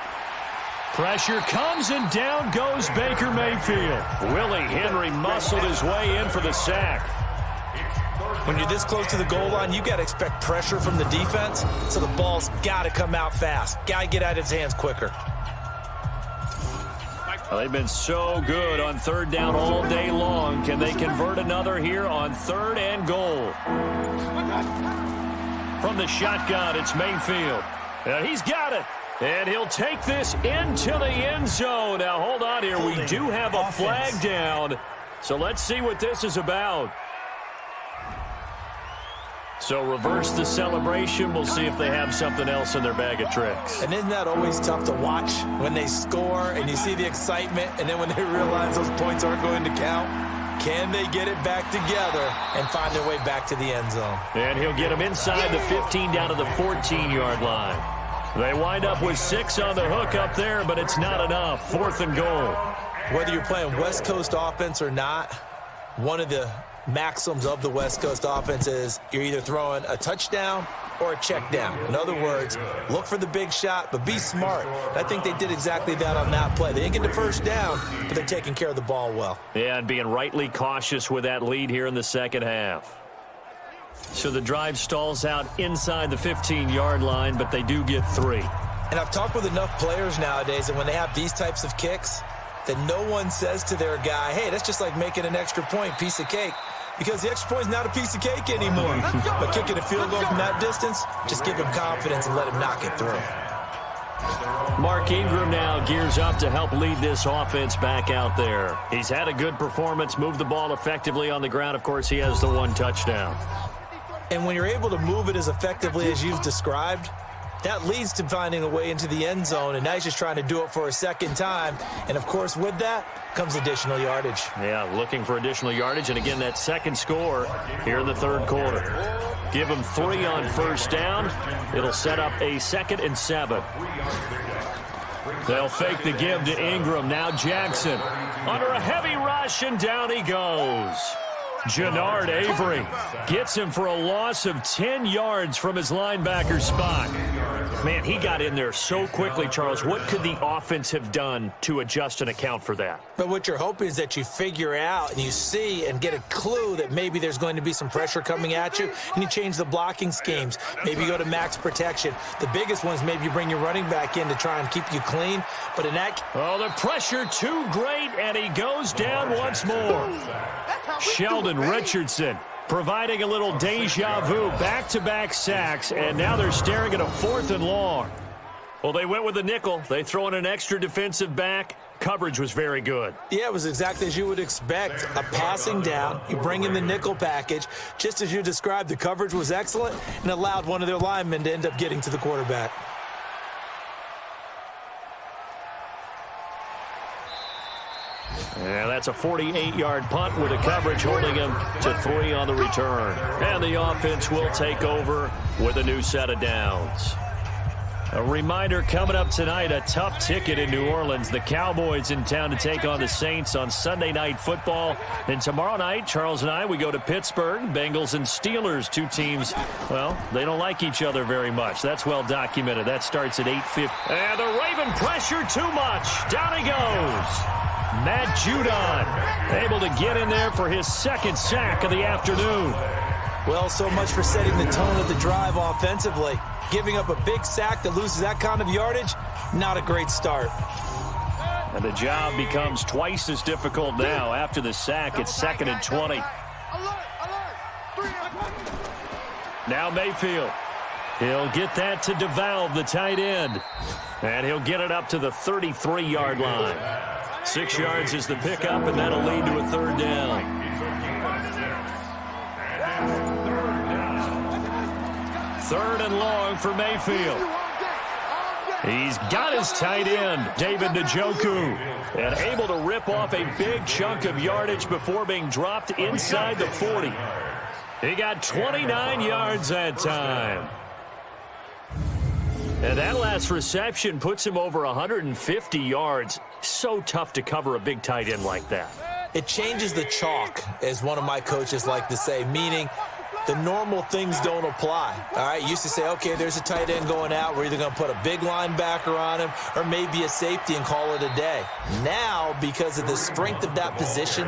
Pressure comes, and down goes Baker Mayfield. Willie Henry muscled his way in for the sack. When you're this close to the goal line, you got to expect pressure from the defense, so the ball's got to come out fast. Got to get out of his hands quicker. Well, they've been so good on 3rd down all day long. Can they convert another here on 3rd and goal? From the shotgun, it's Mayfield. And he's got it. And he'll take this into the end zone. Now, hold on here. We do have a flag down. So let's see what this is about. So reverse the celebration. We'll see if they have something else in their bag of tricks. And isn't that always tough to watch when they score and you see the excitement, and then when they realize those points aren't going to count? Can they get it back together and find their way back to the end zone? And he'll get them inside the 15 down to the 14-yard line. They wind up with 6 on the hook up there, but it's not enough. 4th and goal. Whether you're playing West Coast offense or not, one of the maxims of the West Coast offense is you're either throwing a touchdown or a check down. In other words, look for the big shot, but be smart. And I think they did exactly that on that play. They didn't get the first down, but they're taking care of the ball well. Yeah, and being rightly cautious with that lead here in the second half. So the drive stalls out inside the 15-yard line, but they do get 3. And I've talked with enough players nowadays that when they have these types of kicks, that no one says to their guy, hey, that's just like making an extra point, piece of cake. Because the extra point is not a piece of cake anymore. But kicking a field goal from that distance, just give him confidence and let him knock it through. Mark Ingram now gears up to help lead this offense back out there. He's had a good performance, moved the ball effectively on the ground. Of course, he has the 1 touchdown. And when you're able to move it as effectively as you've described, that leads to finding a way into the end zone, and now he's just trying to do it for a second time. And, of course, with that comes additional yardage. Yeah, looking for additional yardage. And, again, that second score here in the third quarter. Give him 3 on first down. It'll set up a 2nd and 7. They'll fake the give to Ingram. Now Jackson under a heavy rush, and down he goes. Jannard Avery gets him for a loss of 10 yards from his linebacker spot. Man, he got in there so quickly, Charles. What could the offense have done to adjust and account for that? But what you're hoping is that you figure out and you see and get a clue that maybe there's going to be some pressure coming at you, and you change the blocking schemes. Maybe you go to max protection. The biggest one is maybe you bring your running back in to try and keep you clean. But in that... Oh, the pressure too great, and he goes down once more. Sheldon Richardson providing a little deja vu, back-to-back sacks, and now they're staring at a 4th and long. Well, they went with the nickel. They throw in an extra defensive back. Coverage was very good. Yeah, it was exactly as you would expect. A passing down, you bring in the nickel package. Just as you described, the coverage was excellent and allowed one of their linemen to end up getting to the quarterback. And that's a 48-yard punt with a coverage holding him to 3 on the return. And the offense will take over with a new set of downs. A reminder coming up tonight, a tough ticket in New Orleans. The Cowboys in town to take on the Saints on Sunday Night Football. And tomorrow night, Charles and I, we go to Pittsburgh. Bengals and Steelers, 2 teams, well, they don't like each other very much. That's well documented. That starts at 8:50. And the Raven pressure too much. Down he goes. Matt Judon able to get in there for his 2nd sack of the afternoon. Well, so much for setting the tone of the drive offensively. Giving up a big sack that loses that kind of yardage, not a great start. And the job becomes twice as difficult now. After the sack, it's 2nd and 20. Now Mayfield. He'll get that to DeValve, the tight end. And he'll get it up to the 33-yard line. 6 yards is the pickup, and that'll lead to a third down. Third and long for Mayfield. He's got his tight end, David Njoku, and able to rip off a big chunk of yardage before being dropped inside the 40. He got 29 yards that time. And that last reception puts him over 150 yards. So tough to cover a big tight end like that. It changes the chalk, as one of my coaches like to say, meaning the normal things don't apply. All right, you used to say, okay, there's a tight end going out. We're either going to put a big linebacker on him or maybe a safety and call it a day. Now, because of the strength of that position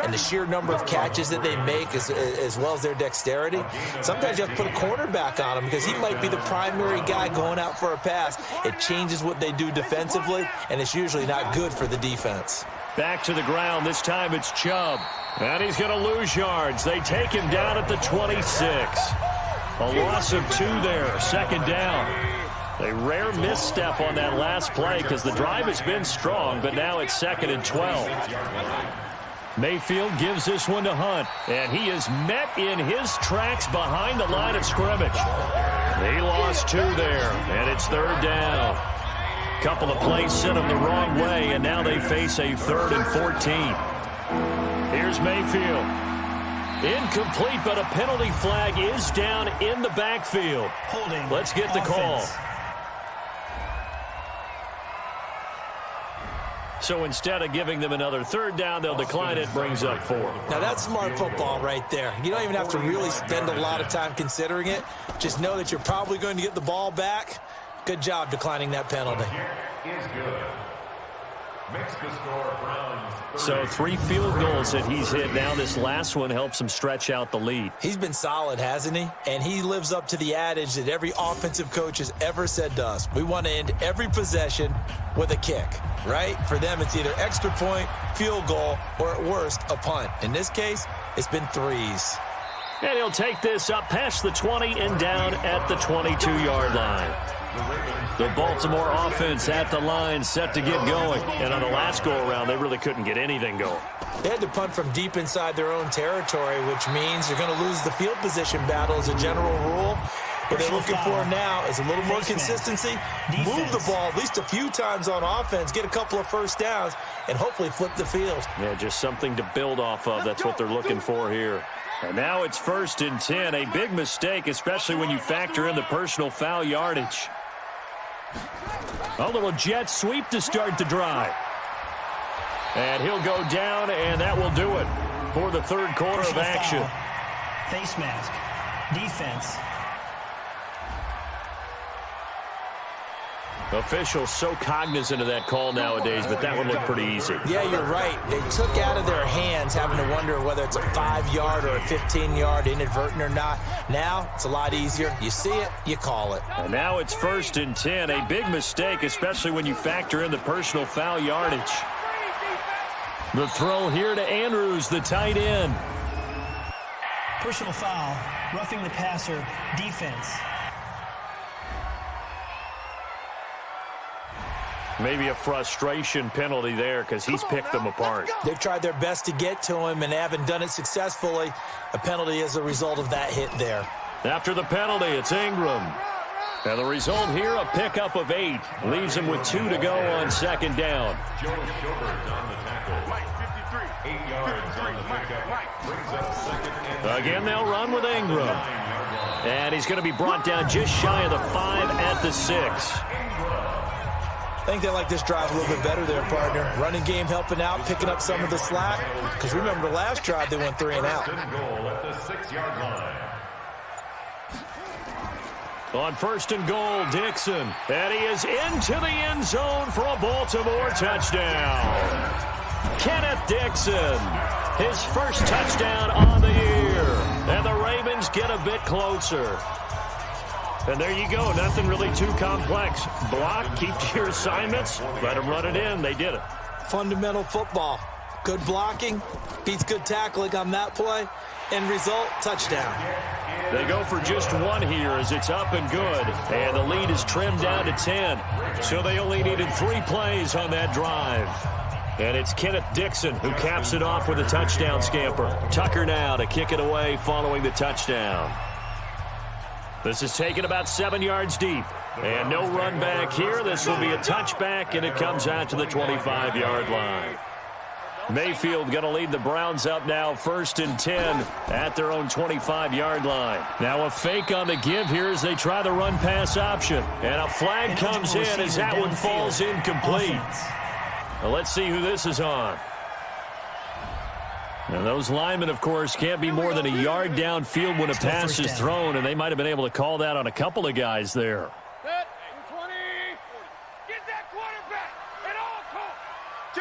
and the sheer number of catches that they make as well as their dexterity, sometimes you have to put a cornerback on him because he might be the primary guy going out for a pass. It changes what they do defensively, and it's usually not good for the defense. Back to the ground. This time it's Chubb. And he's going to lose yards. They take him down at the 26. A loss of 2 there. Second down. A rare misstep on that last play because the drive has been strong, but now it's 2nd and 12. Mayfield gives this one to Hunt, and he is met in his tracks behind the line of scrimmage. He lost 2 there, and it's 3rd down. Couple of plays sent him the wrong way, and now they face a 3rd and 14. Here's Mayfield. Incomplete, but a penalty flag is down in the backfield. Holding. Let's get the call. So instead of giving them another 3rd down, they'll decline it. Brings up 4. Now, that's smart football right there. You don't even have to really spend a lot of time considering it. Just know that you're probably going to get the ball back. Good job declining that penalty. Is good. Makes the score Browns. So 3 field goals that he's hit now. This last one helps him stretch out the lead. He's been solid, hasn't he? And he lives up to the adage that every offensive coach has ever said to us. We want to end every possession with a kick, right? For them, it's either extra point, field goal, or at worst, a punt. In this case, it's been 3s. And he'll take this up past the 20 and down at the 22-yard line. The Baltimore offense at the line, set to get going. And on the last go-around, they really couldn't get anything going. They had to punt from deep inside their own territory, which means you're going to lose the field position battle as a general rule. What they're looking for now is a little more consistency, move the ball at least a few times on offense, get a couple of first downs, and hopefully flip the field. Yeah, just something to build off of. That's what they're looking for here. And now it's 1st and 10. A big mistake, especially when you factor in the personal foul yardage. A little jet sweep to start the drive. And he'll go down, and that will do it for the 3rd quarter of action. Foul. Face mask. Defense. Officials so cognizant of that call nowadays, but that one looked pretty easy. Yeah, you're right. They took out of their hands having to wonder whether it's a 5-yard or a 15-yard, inadvertent or not. Now, it's a lot easier. You see it, you call it. And now it's 1st and 10. A big mistake, especially when you factor in the personal foul yardage. The throw here to Andrews, the tight end. Personal foul. Roughing the passer. Defense. Maybe a frustration penalty there because he's picked them apart. They've tried their best to get to him and haven't done it successfully. A penalty as a result of that hit there. After the penalty, it's Ingram. And the result here, a pickup of 8. Leaves him with 2 to go on 2nd down. Joe Schobert on the tackle. 8 yards on the pickup. Brings up 2nd and Again, they'll run with Ingram. And he's going to be brought down just shy of the 5 at the 6. I think they like this drive a little bit better there, partner. Running game helping out, picking up some of the slack. Because remember, the last drive they went 3 and out. goal at the 6-yard line. On 1st and goal, Dixon. And he is into the end zone for a Baltimore touchdown. Kenneth Dixon, his first touchdown on the year. And the Ravens get a bit closer. And there you go. Nothing really too complex. Block, keep to your assignments, let them run it in. They did it. Fundamental football. Good blocking, beats good tackling on that play. End result, touchdown. They go for just 1 here as it's up and good. And the lead is trimmed down to 10. So they only needed 3 plays on that drive. And it's Kenneth Dixon who caps it off with a touchdown scamper. Tucker now to kick it away following the touchdown. This is taken about 7 yards deep. And no run back here. This will be a touchback, and it comes out to the 25-yard line. Mayfield going to lead the Browns up now 1st and 10 at their own 25-yard line. Now a fake on the give here as they try the run-pass option. And a flag comes in as that one falls incomplete. Well, let's see who this is on. And those linemen, of course, can't be more than a yard downfield when a pass is thrown, and they might have been able to call that on a couple of guys there. Get that quarterback at all costs.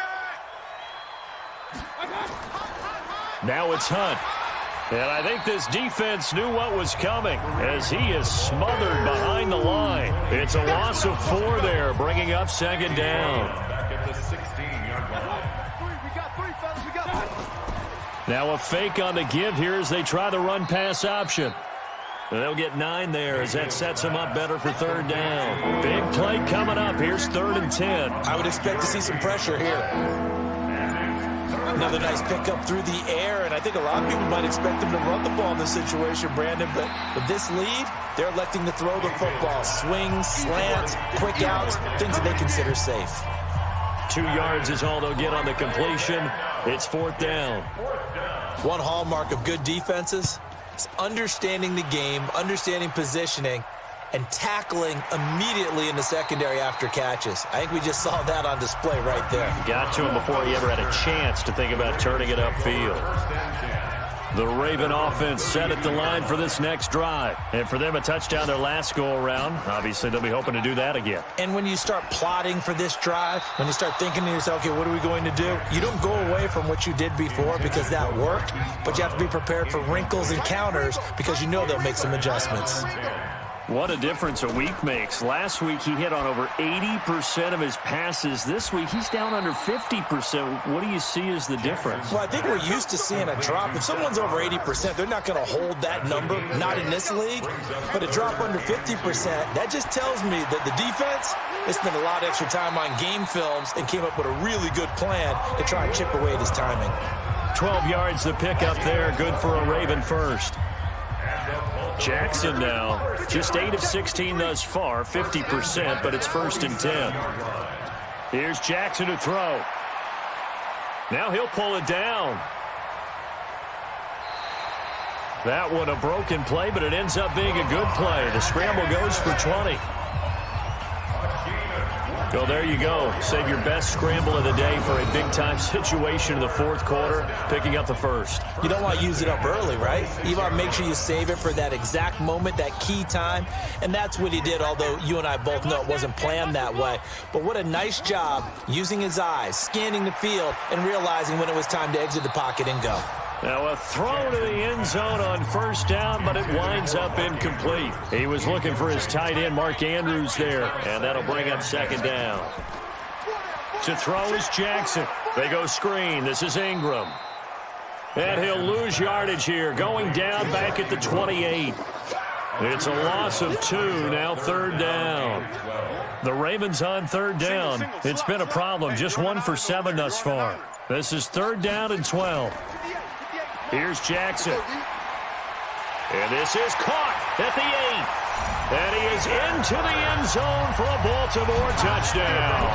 Now it's Hunt. And I think this defense knew what was coming as he is smothered behind the line. It's a loss of 4 there, bringing up 2nd down. Back at the 16-yard line. We got 3, fellas. We got 3. Now a fake on the give here as they try the run-pass option. They'll get 9 there as that sets them up better for 3rd down. Big play coming up. Here's 3rd and 10. I would expect to see some pressure here. Another nice pickup through the air, and I think a lot of people might expect them to run the ball in this situation, Brandon, but with this lead, they're electing to throw the football. Swings, slants, quick outs, things that they consider safe. 2 yards is all they'll get on the completion. It's 4th down. One hallmark of good defenses is understanding the game, understanding positioning, and tackling immediately in the secondary after catches. I think we just saw that on display right there. Got to him before he ever had a chance to think about turning it upfield. The Raven offense set at the line for this next drive. And for them, a touchdown their last go-around. Obviously, they'll be hoping to do that again. And when you start plotting for this drive, when you start thinking to yourself, okay, what are we going to do? You don't go away from what you did before because that worked, but you have to be prepared for wrinkles and counters because you know they'll make some adjustments. What a difference a week makes. Last week, he hit on over 80% of his passes. This week, he's down under 50%. What do you see as the difference? Well, I think we're used to seeing a drop. If someone's over 80%, they're not going to hold that number, not in this league. But a drop under 50%, that just tells me that the defense has spent a lot of extra time on game films and came up with a really good plan to try and chip away at his timing. 12 yards to pick up there. Good for a Raven first. Jackson now, just 8 of 16 thus far, 50%, but it's 1st and 10. Here's Jackson to throw. Now he'll pull it down. That one a broken play, but it ends up being a good play. The scramble goes for 20. Well, there you go. Save your best scramble of the day for a big-time situation in the 4th quarter, picking up the 1st. You don't want to use it up early, right? You want to make sure you save it for that exact moment, that key time, and that's what he did, although you and I both know it wasn't planned that way. But what a nice job using his eyes, scanning the field, and realizing when it was time to exit the pocket and go. Now a throw to the end zone on 1st down, but it winds up incomplete. He was looking for his tight end, Mark Andrews, there, and that'll bring up 2nd down. To throw is Jackson. They go screen. This is Ingram. And he'll lose yardage here, going down back at the 28. It's a loss of 2, now 3rd down. The Ravens on 3rd down. It's been a problem, just 1 for 7 thus far. This is 3rd down and 12. Here's Jackson. And this is caught at the 8. And he is into the end zone for a Baltimore touchdown.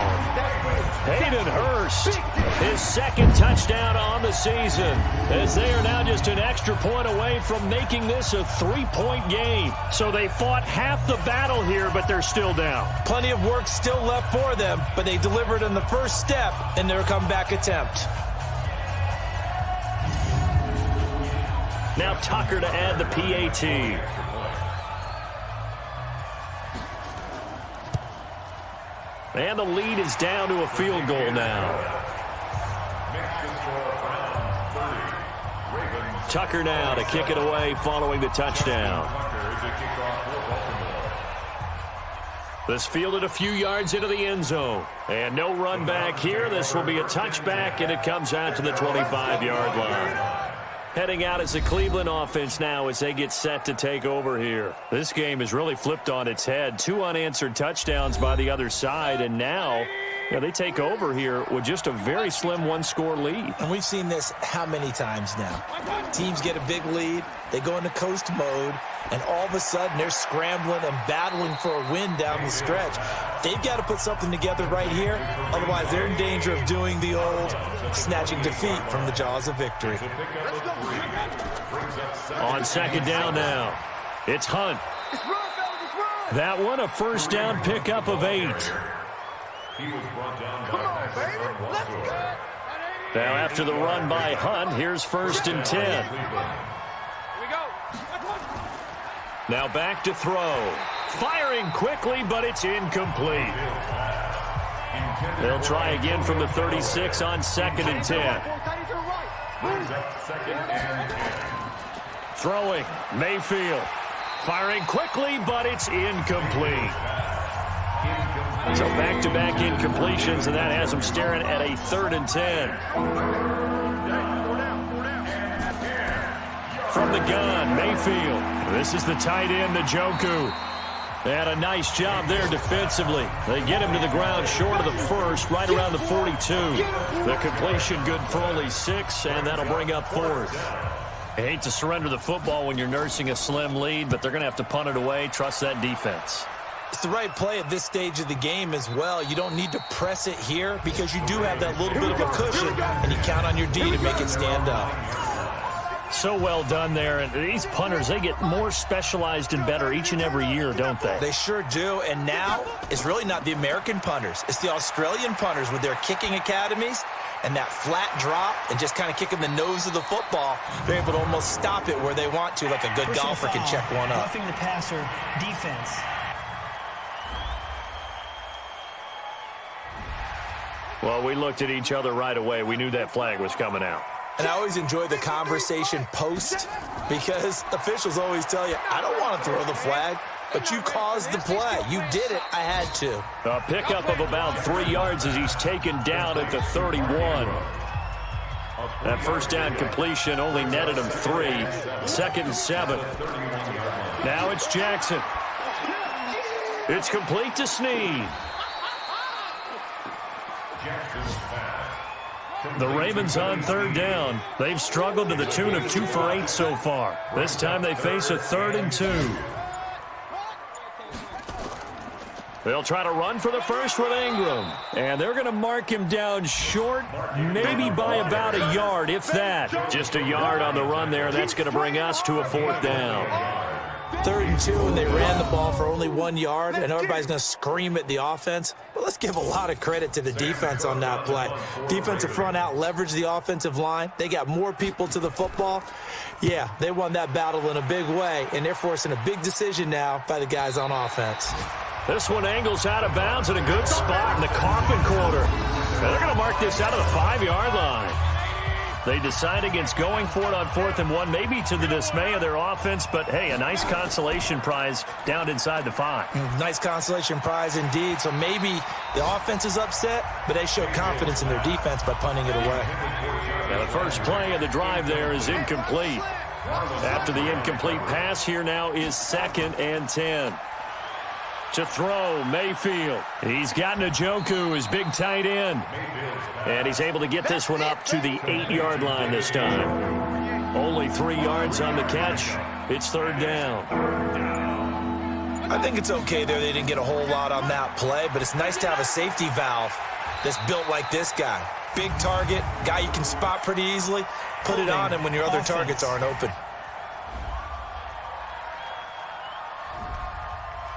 Hayden Hurst, his 2nd touchdown on the season, as they are now just an extra point away from making this a 3-point game. So they fought half the battle here, but they're still down. Plenty of work still left for them, but they delivered in the first step in their comeback attempt. Now Tucker to add the PAT. And the lead is down to a field goal now. Tucker now to kick it away following the touchdown. This fielded a few yards into the end zone. And no run back here. This will be a touchback, and it comes out to the 25-yard line. Heading out as the Cleveland offense now as they get set to take over here. This game is really flipped on its head. 2 unanswered touchdowns by the other side, and now Yeah, they take over here with just a very slim one-score lead. And we've seen this how many times now? Teams get a big lead, they go into coast mode, and all of a sudden they're scrambling and battling for a win down the stretch. They've got to put something together right here, otherwise they're in danger of doing the old snatching defeat from the jaws of victory. On second down now, it's Hunt. That one a first down pickup of 8. Now after the run by Hunt, here's 1st and 10. Now back to throw. Firing quickly, but it's incomplete. They'll try again from the 36 on 2nd and 10. Throwing, Mayfield. Firing quickly, but it's incomplete. So back-to-back incompletions, and that has them staring at a 3rd and 10. From the gun, Mayfield. This is the tight end, Njoku. They had a nice job there defensively. They get him to the ground short of the first, right around the 42. The completion good for only 6, and that'll bring up 4th. I hate to surrender the football when you're nursing a slim lead, but they're going to have to punt it away. Trust that defense. It's the right play at this stage of the game as well. You don't need to press it here because you do have that little bit of a cushion, and you count on your D to make it stand up. So well done there. And these punters, they get more specialized and better each and every year, don't they? They sure do. And now it's really not the American punters. It's the Australian punters with their kicking academies and that flat drop and just kind of kicking the nose of the football. They're able to almost stop it where they want to, like a good golfer can check one up. Roughing the passer, defense. Well, we looked at each other right away. We knew that flag was coming out. And I always enjoy the conversation post because officials always tell you, I don't want to throw the flag, but you caused the play. You did it. I had to. A pickup of about 3 yards as he's taken down at the 31. That first down completion only netted him 3. 2nd and 7. Now it's Jackson. It's complete to Snead. The Ravens on 3rd down. They've struggled to the tune of 2 for 8 so far. This time they face a 3rd and 2. They'll try to run for the first with Ingram. And they're going to mark him down short, maybe by about a yard, if that. Just a yard on the run there. That's going to bring us to a 4th down. 3rd and 2, and they ran the ball for only 1 yard, and everybody's going to scream at the offense. But let's give a lot of credit to the defense on that play. Defensive front out leveraged the offensive line. They got more people to the football. Yeah, they won that battle in a big way, and they're forcing a big decision now by the guys on offense. This one angles out of bounds at a good spot in the coffin corner. And they're going to mark this out of the 5-yard line. They decide against going for it on 4th and 1, maybe to the dismay of their offense, but hey, a nice consolation prize down inside the 5. Nice consolation prize indeed. So maybe the offense is upset, but they show confidence in their defense by punting it away. Now the first play of the drive there is incomplete. After the incomplete pass, here now is 2nd and 10. To throw, Mayfield. He's got Njoku, his big tight end. And he's able to get this one up to the 8-yard line this time. Only 3 yards on the catch. It's 3rd down. I think it's okay there. They didn't get a whole lot on that play, but it's nice to have a safety valve that's built like this guy. Big target, guy you can spot pretty easily. Put it on him when your other targets aren't open.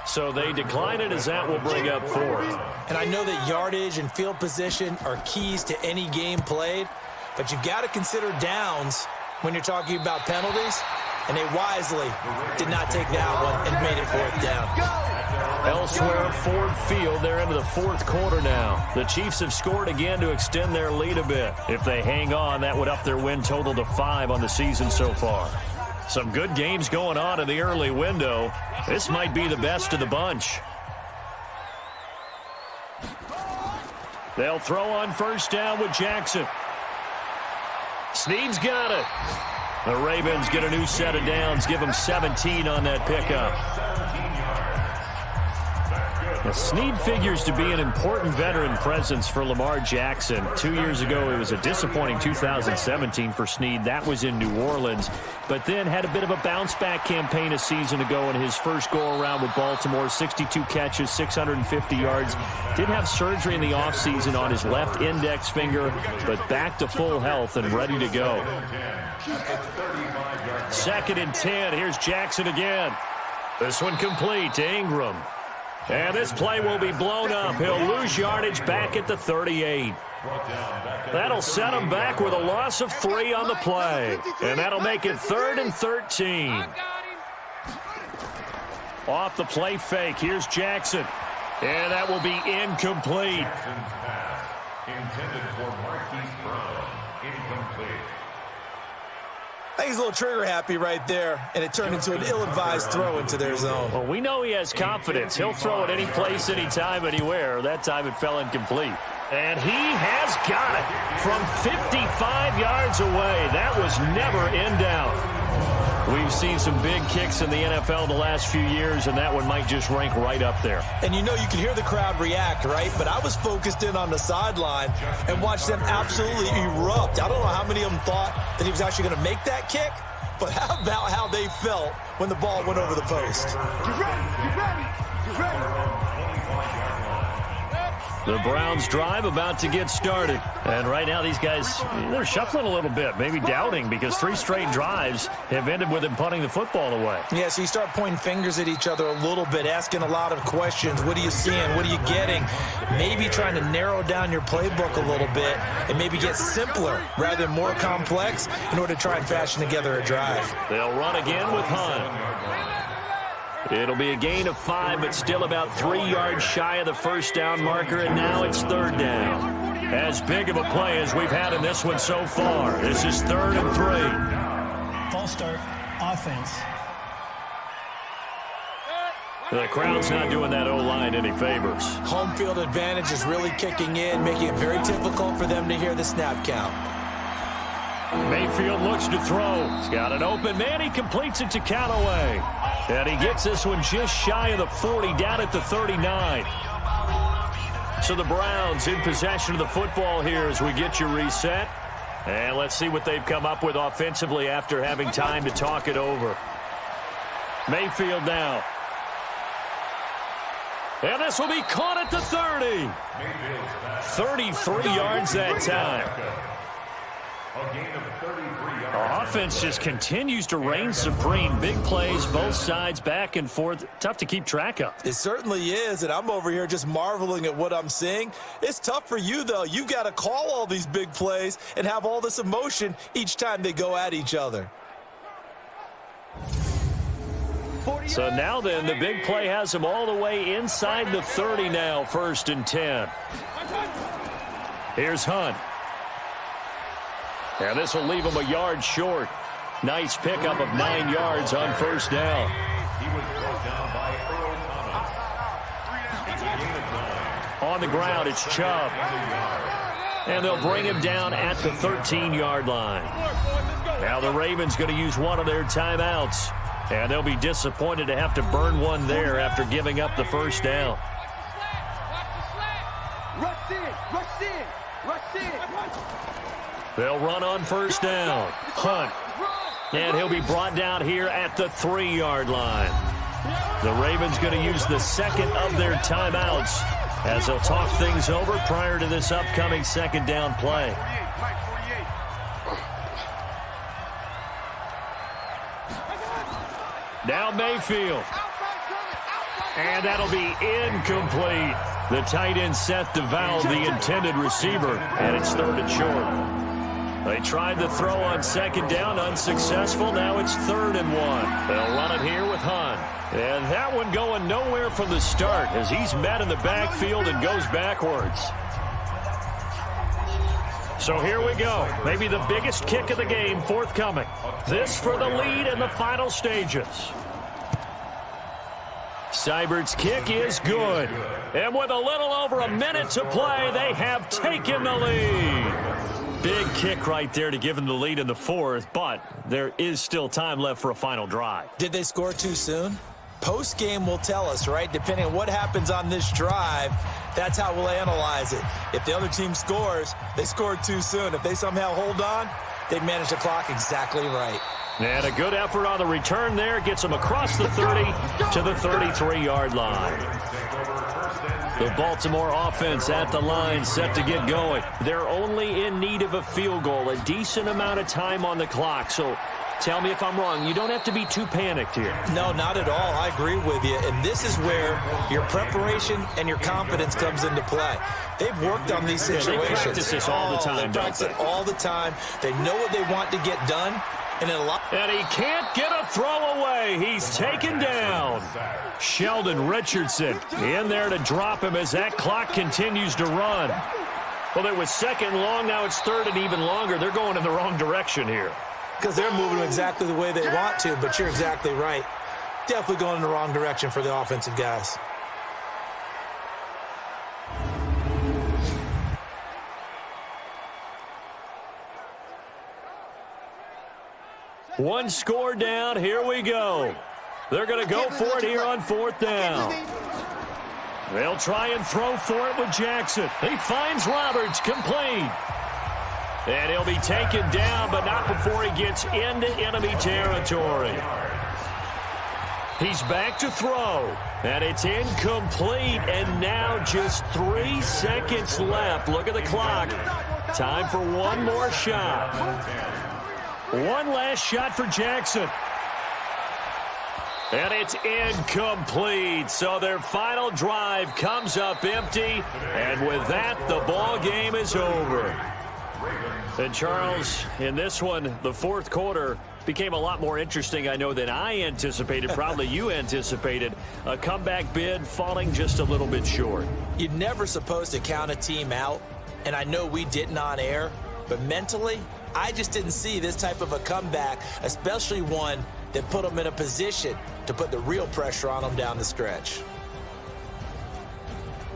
So they decline it as that will bring up 4th. And I know that yardage and field position are keys to any game played, but you've got to consider downs when you're talking about penalties, and they wisely did not take that one and made it 4th down. Elsewhere, Ford Field, they're into the 4th quarter now. The Chiefs have scored again to extend their lead a bit. If they hang on, that would up their win total to 5 on the season so far. Some good games going on in the early window. This might be the best of the bunch. They'll throw on 1st down with Jackson. Snead's got it. The Ravens get a new set of downs, give them 17 on that pickup. Snead figures to be an important veteran presence for Lamar Jackson. 2 years ago, it was a disappointing 2017 for Snead. That was in New Orleans, but then had a bit of a bounce-back campaign a season ago in his first go-around with Baltimore. 62 catches, 650 yards. Did have surgery in the offseason on his left index finger, but back to full health and ready to go. 2nd and 10. Here's Jackson again. This one complete to Ingram. And this play will be blown up. He'll lose yardage back at the 38. That'll set him back with a loss of 3 on the play. And that'll make it 3rd and 13. Off the play fake, here's Jackson. And that will be incomplete. Intended for Marquise Brown. Incomplete. I think he's a little trigger happy right there, and it turned into an ill-advised throw into their zone. Well, we know he has confidence. He'll throw it any place, anytime, anywhere. That time it fell incomplete. And he has got it from 55 yards away. That was never in doubt. We've seen some big kicks in the NFL the last few years, and that one might just rank right up there. And you know you can hear the crowd react, right? But I was focused in on the sideline and watched them absolutely erupt. I don't know how many of them thought that he was actually going to make that kick, but how about how they felt when the ball went over the post? You ready? You ready? You ready? The Browns drive about to get started. And right now these guys, they're shuffling a little bit, maybe doubting, because 3 straight drives have ended with them punting the football away. Yeah, so you start pointing fingers at each other a little bit, asking a lot of questions. What are you seeing? What are you getting? Maybe trying to narrow down your playbook a little bit and maybe get simpler rather than more complex in order to try and fashion together a drive. They'll run again with Hunt. It'll be a gain of 5, but still about 3 yards shy of the first down marker, and now it's 3rd down. As big of a play as we've had in this one so far. This is 3rd and 3. False start, offense. The crowd's not doing that O-line any favors. Home field advantage is really kicking in, making it very difficult for them to hear the snap count. Mayfield looks to throw. He's got an open man. He completes it to Callaway. And he gets this one just shy of the 40, down at the 39. So the Browns in possession of the football here as we get you reset. And let's see what they've come up with offensively after having time to talk it over. Mayfield now. And this will be caught at the 30. 33 yards that time. A gain of 33 yards. Our offense just continues to reign supreme. Big plays, both sides, back and forth. Tough to keep track of. It certainly is, and I'm over here just marveling at what I'm seeing. It's tough for you, though. You've got to call all these big plays and have all this emotion each time they go at each other. So now then, the big play has them all the way inside the 30 now, 1st and 10. Here's Hunt. And this will leave him a yard short. Nice pickup of 9 yards on 1st down. He was brought down by Earl Thomas. It's a gain of 9. On the ground, it's Chubb. And they'll bring him down at the 13-yard line. Now the Ravens going to use one of their timeouts. And they'll be disappointed to have to burn one there after giving up the 1st down. Rush in, rush in, rush in. They'll run on 1st down. Hunt. And he'll be brought down here at the 3-yard line. The Ravens going to use the 2nd of their timeouts as they'll talk things over prior to this upcoming 2nd down play. Now Mayfield. And that'll be incomplete. The tight end Seth DeVal, the intended receiver, and it's 3rd and short. They tried the throw on 2nd down, unsuccessful. Now it's 3rd and 1. They'll run it here with Hunt. And that one going nowhere from the start as he's met in the backfield and goes backwards. So here we go. Maybe the biggest kick of the game forthcoming. This for the lead in the final stages. Seibert's kick is good. And with a little over a minute to play, they have taken the lead. Big kick right there to give them the lead in the 4th, but there is still time left for a final drive. Did they score too soon? Post-game will tell us, right? Depending on what happens on this drive, that's how we'll analyze it. If the other team scores, they scored too soon. If they somehow hold on, they manage the clock exactly right. And a good effort on the return there. Gets them across the 30 to the 33-yard line. The Baltimore offense at the line, set to get going. They're only in need of a field goal, a decent amount of time on the clock. So tell me if I'm wrong. You don't have to be too panicked here. No, not at all. I agree with you. And this is where your preparation and your confidence comes into play. They've worked on these situations. They practice this all the time, They practice it all the time. They know what they want to get done. And he can't get a throw away. He's taken down. Sheldon Richardson in there to drop him as that clock continues to run. Well, it was second long. Now it's third and even longer. They're going in the wrong direction here. Because they're moving exactly the way they want to, but you're exactly right. Definitely going in the wrong direction for the offensive guys. One score down. Here we go. They're going to go for it here on fourth down. They'll try and throw for it with Jackson. He finds Roberts, complete. And he'll be taken down, but not before he gets into enemy territory. He's back to throw. And it's incomplete. And now just 3 seconds left. Look at the clock. Time for one more shot. One last shot for Jackson. And it's incomplete. So their final drive comes up empty. And with that, the ball game is over. And Charles, in this one, the fourth quarter became a lot more interesting, I know, than I anticipated. Probably you anticipated. A comeback bid falling just a little bit short. You're never supposed to count a team out. And I know we didn't on air. But mentally, I just didn't see this type of a comeback, especially one that put them in a position to put the real pressure on them down the stretch.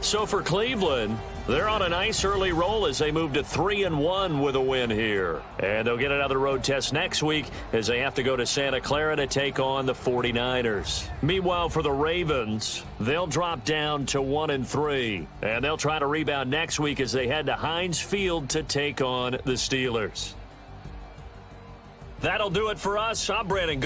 So for Cleveland, they're on a nice early roll as they move to 3-1 with a win here. And they'll get another road test next week as they have to go to Santa Clara to take on the 49ers. Meanwhile, for the Ravens, they'll drop down to 1-3. And they'll try to rebound next week as they head to Heinz Field to take on the Steelers. That'll do it for us. I'm Brandon.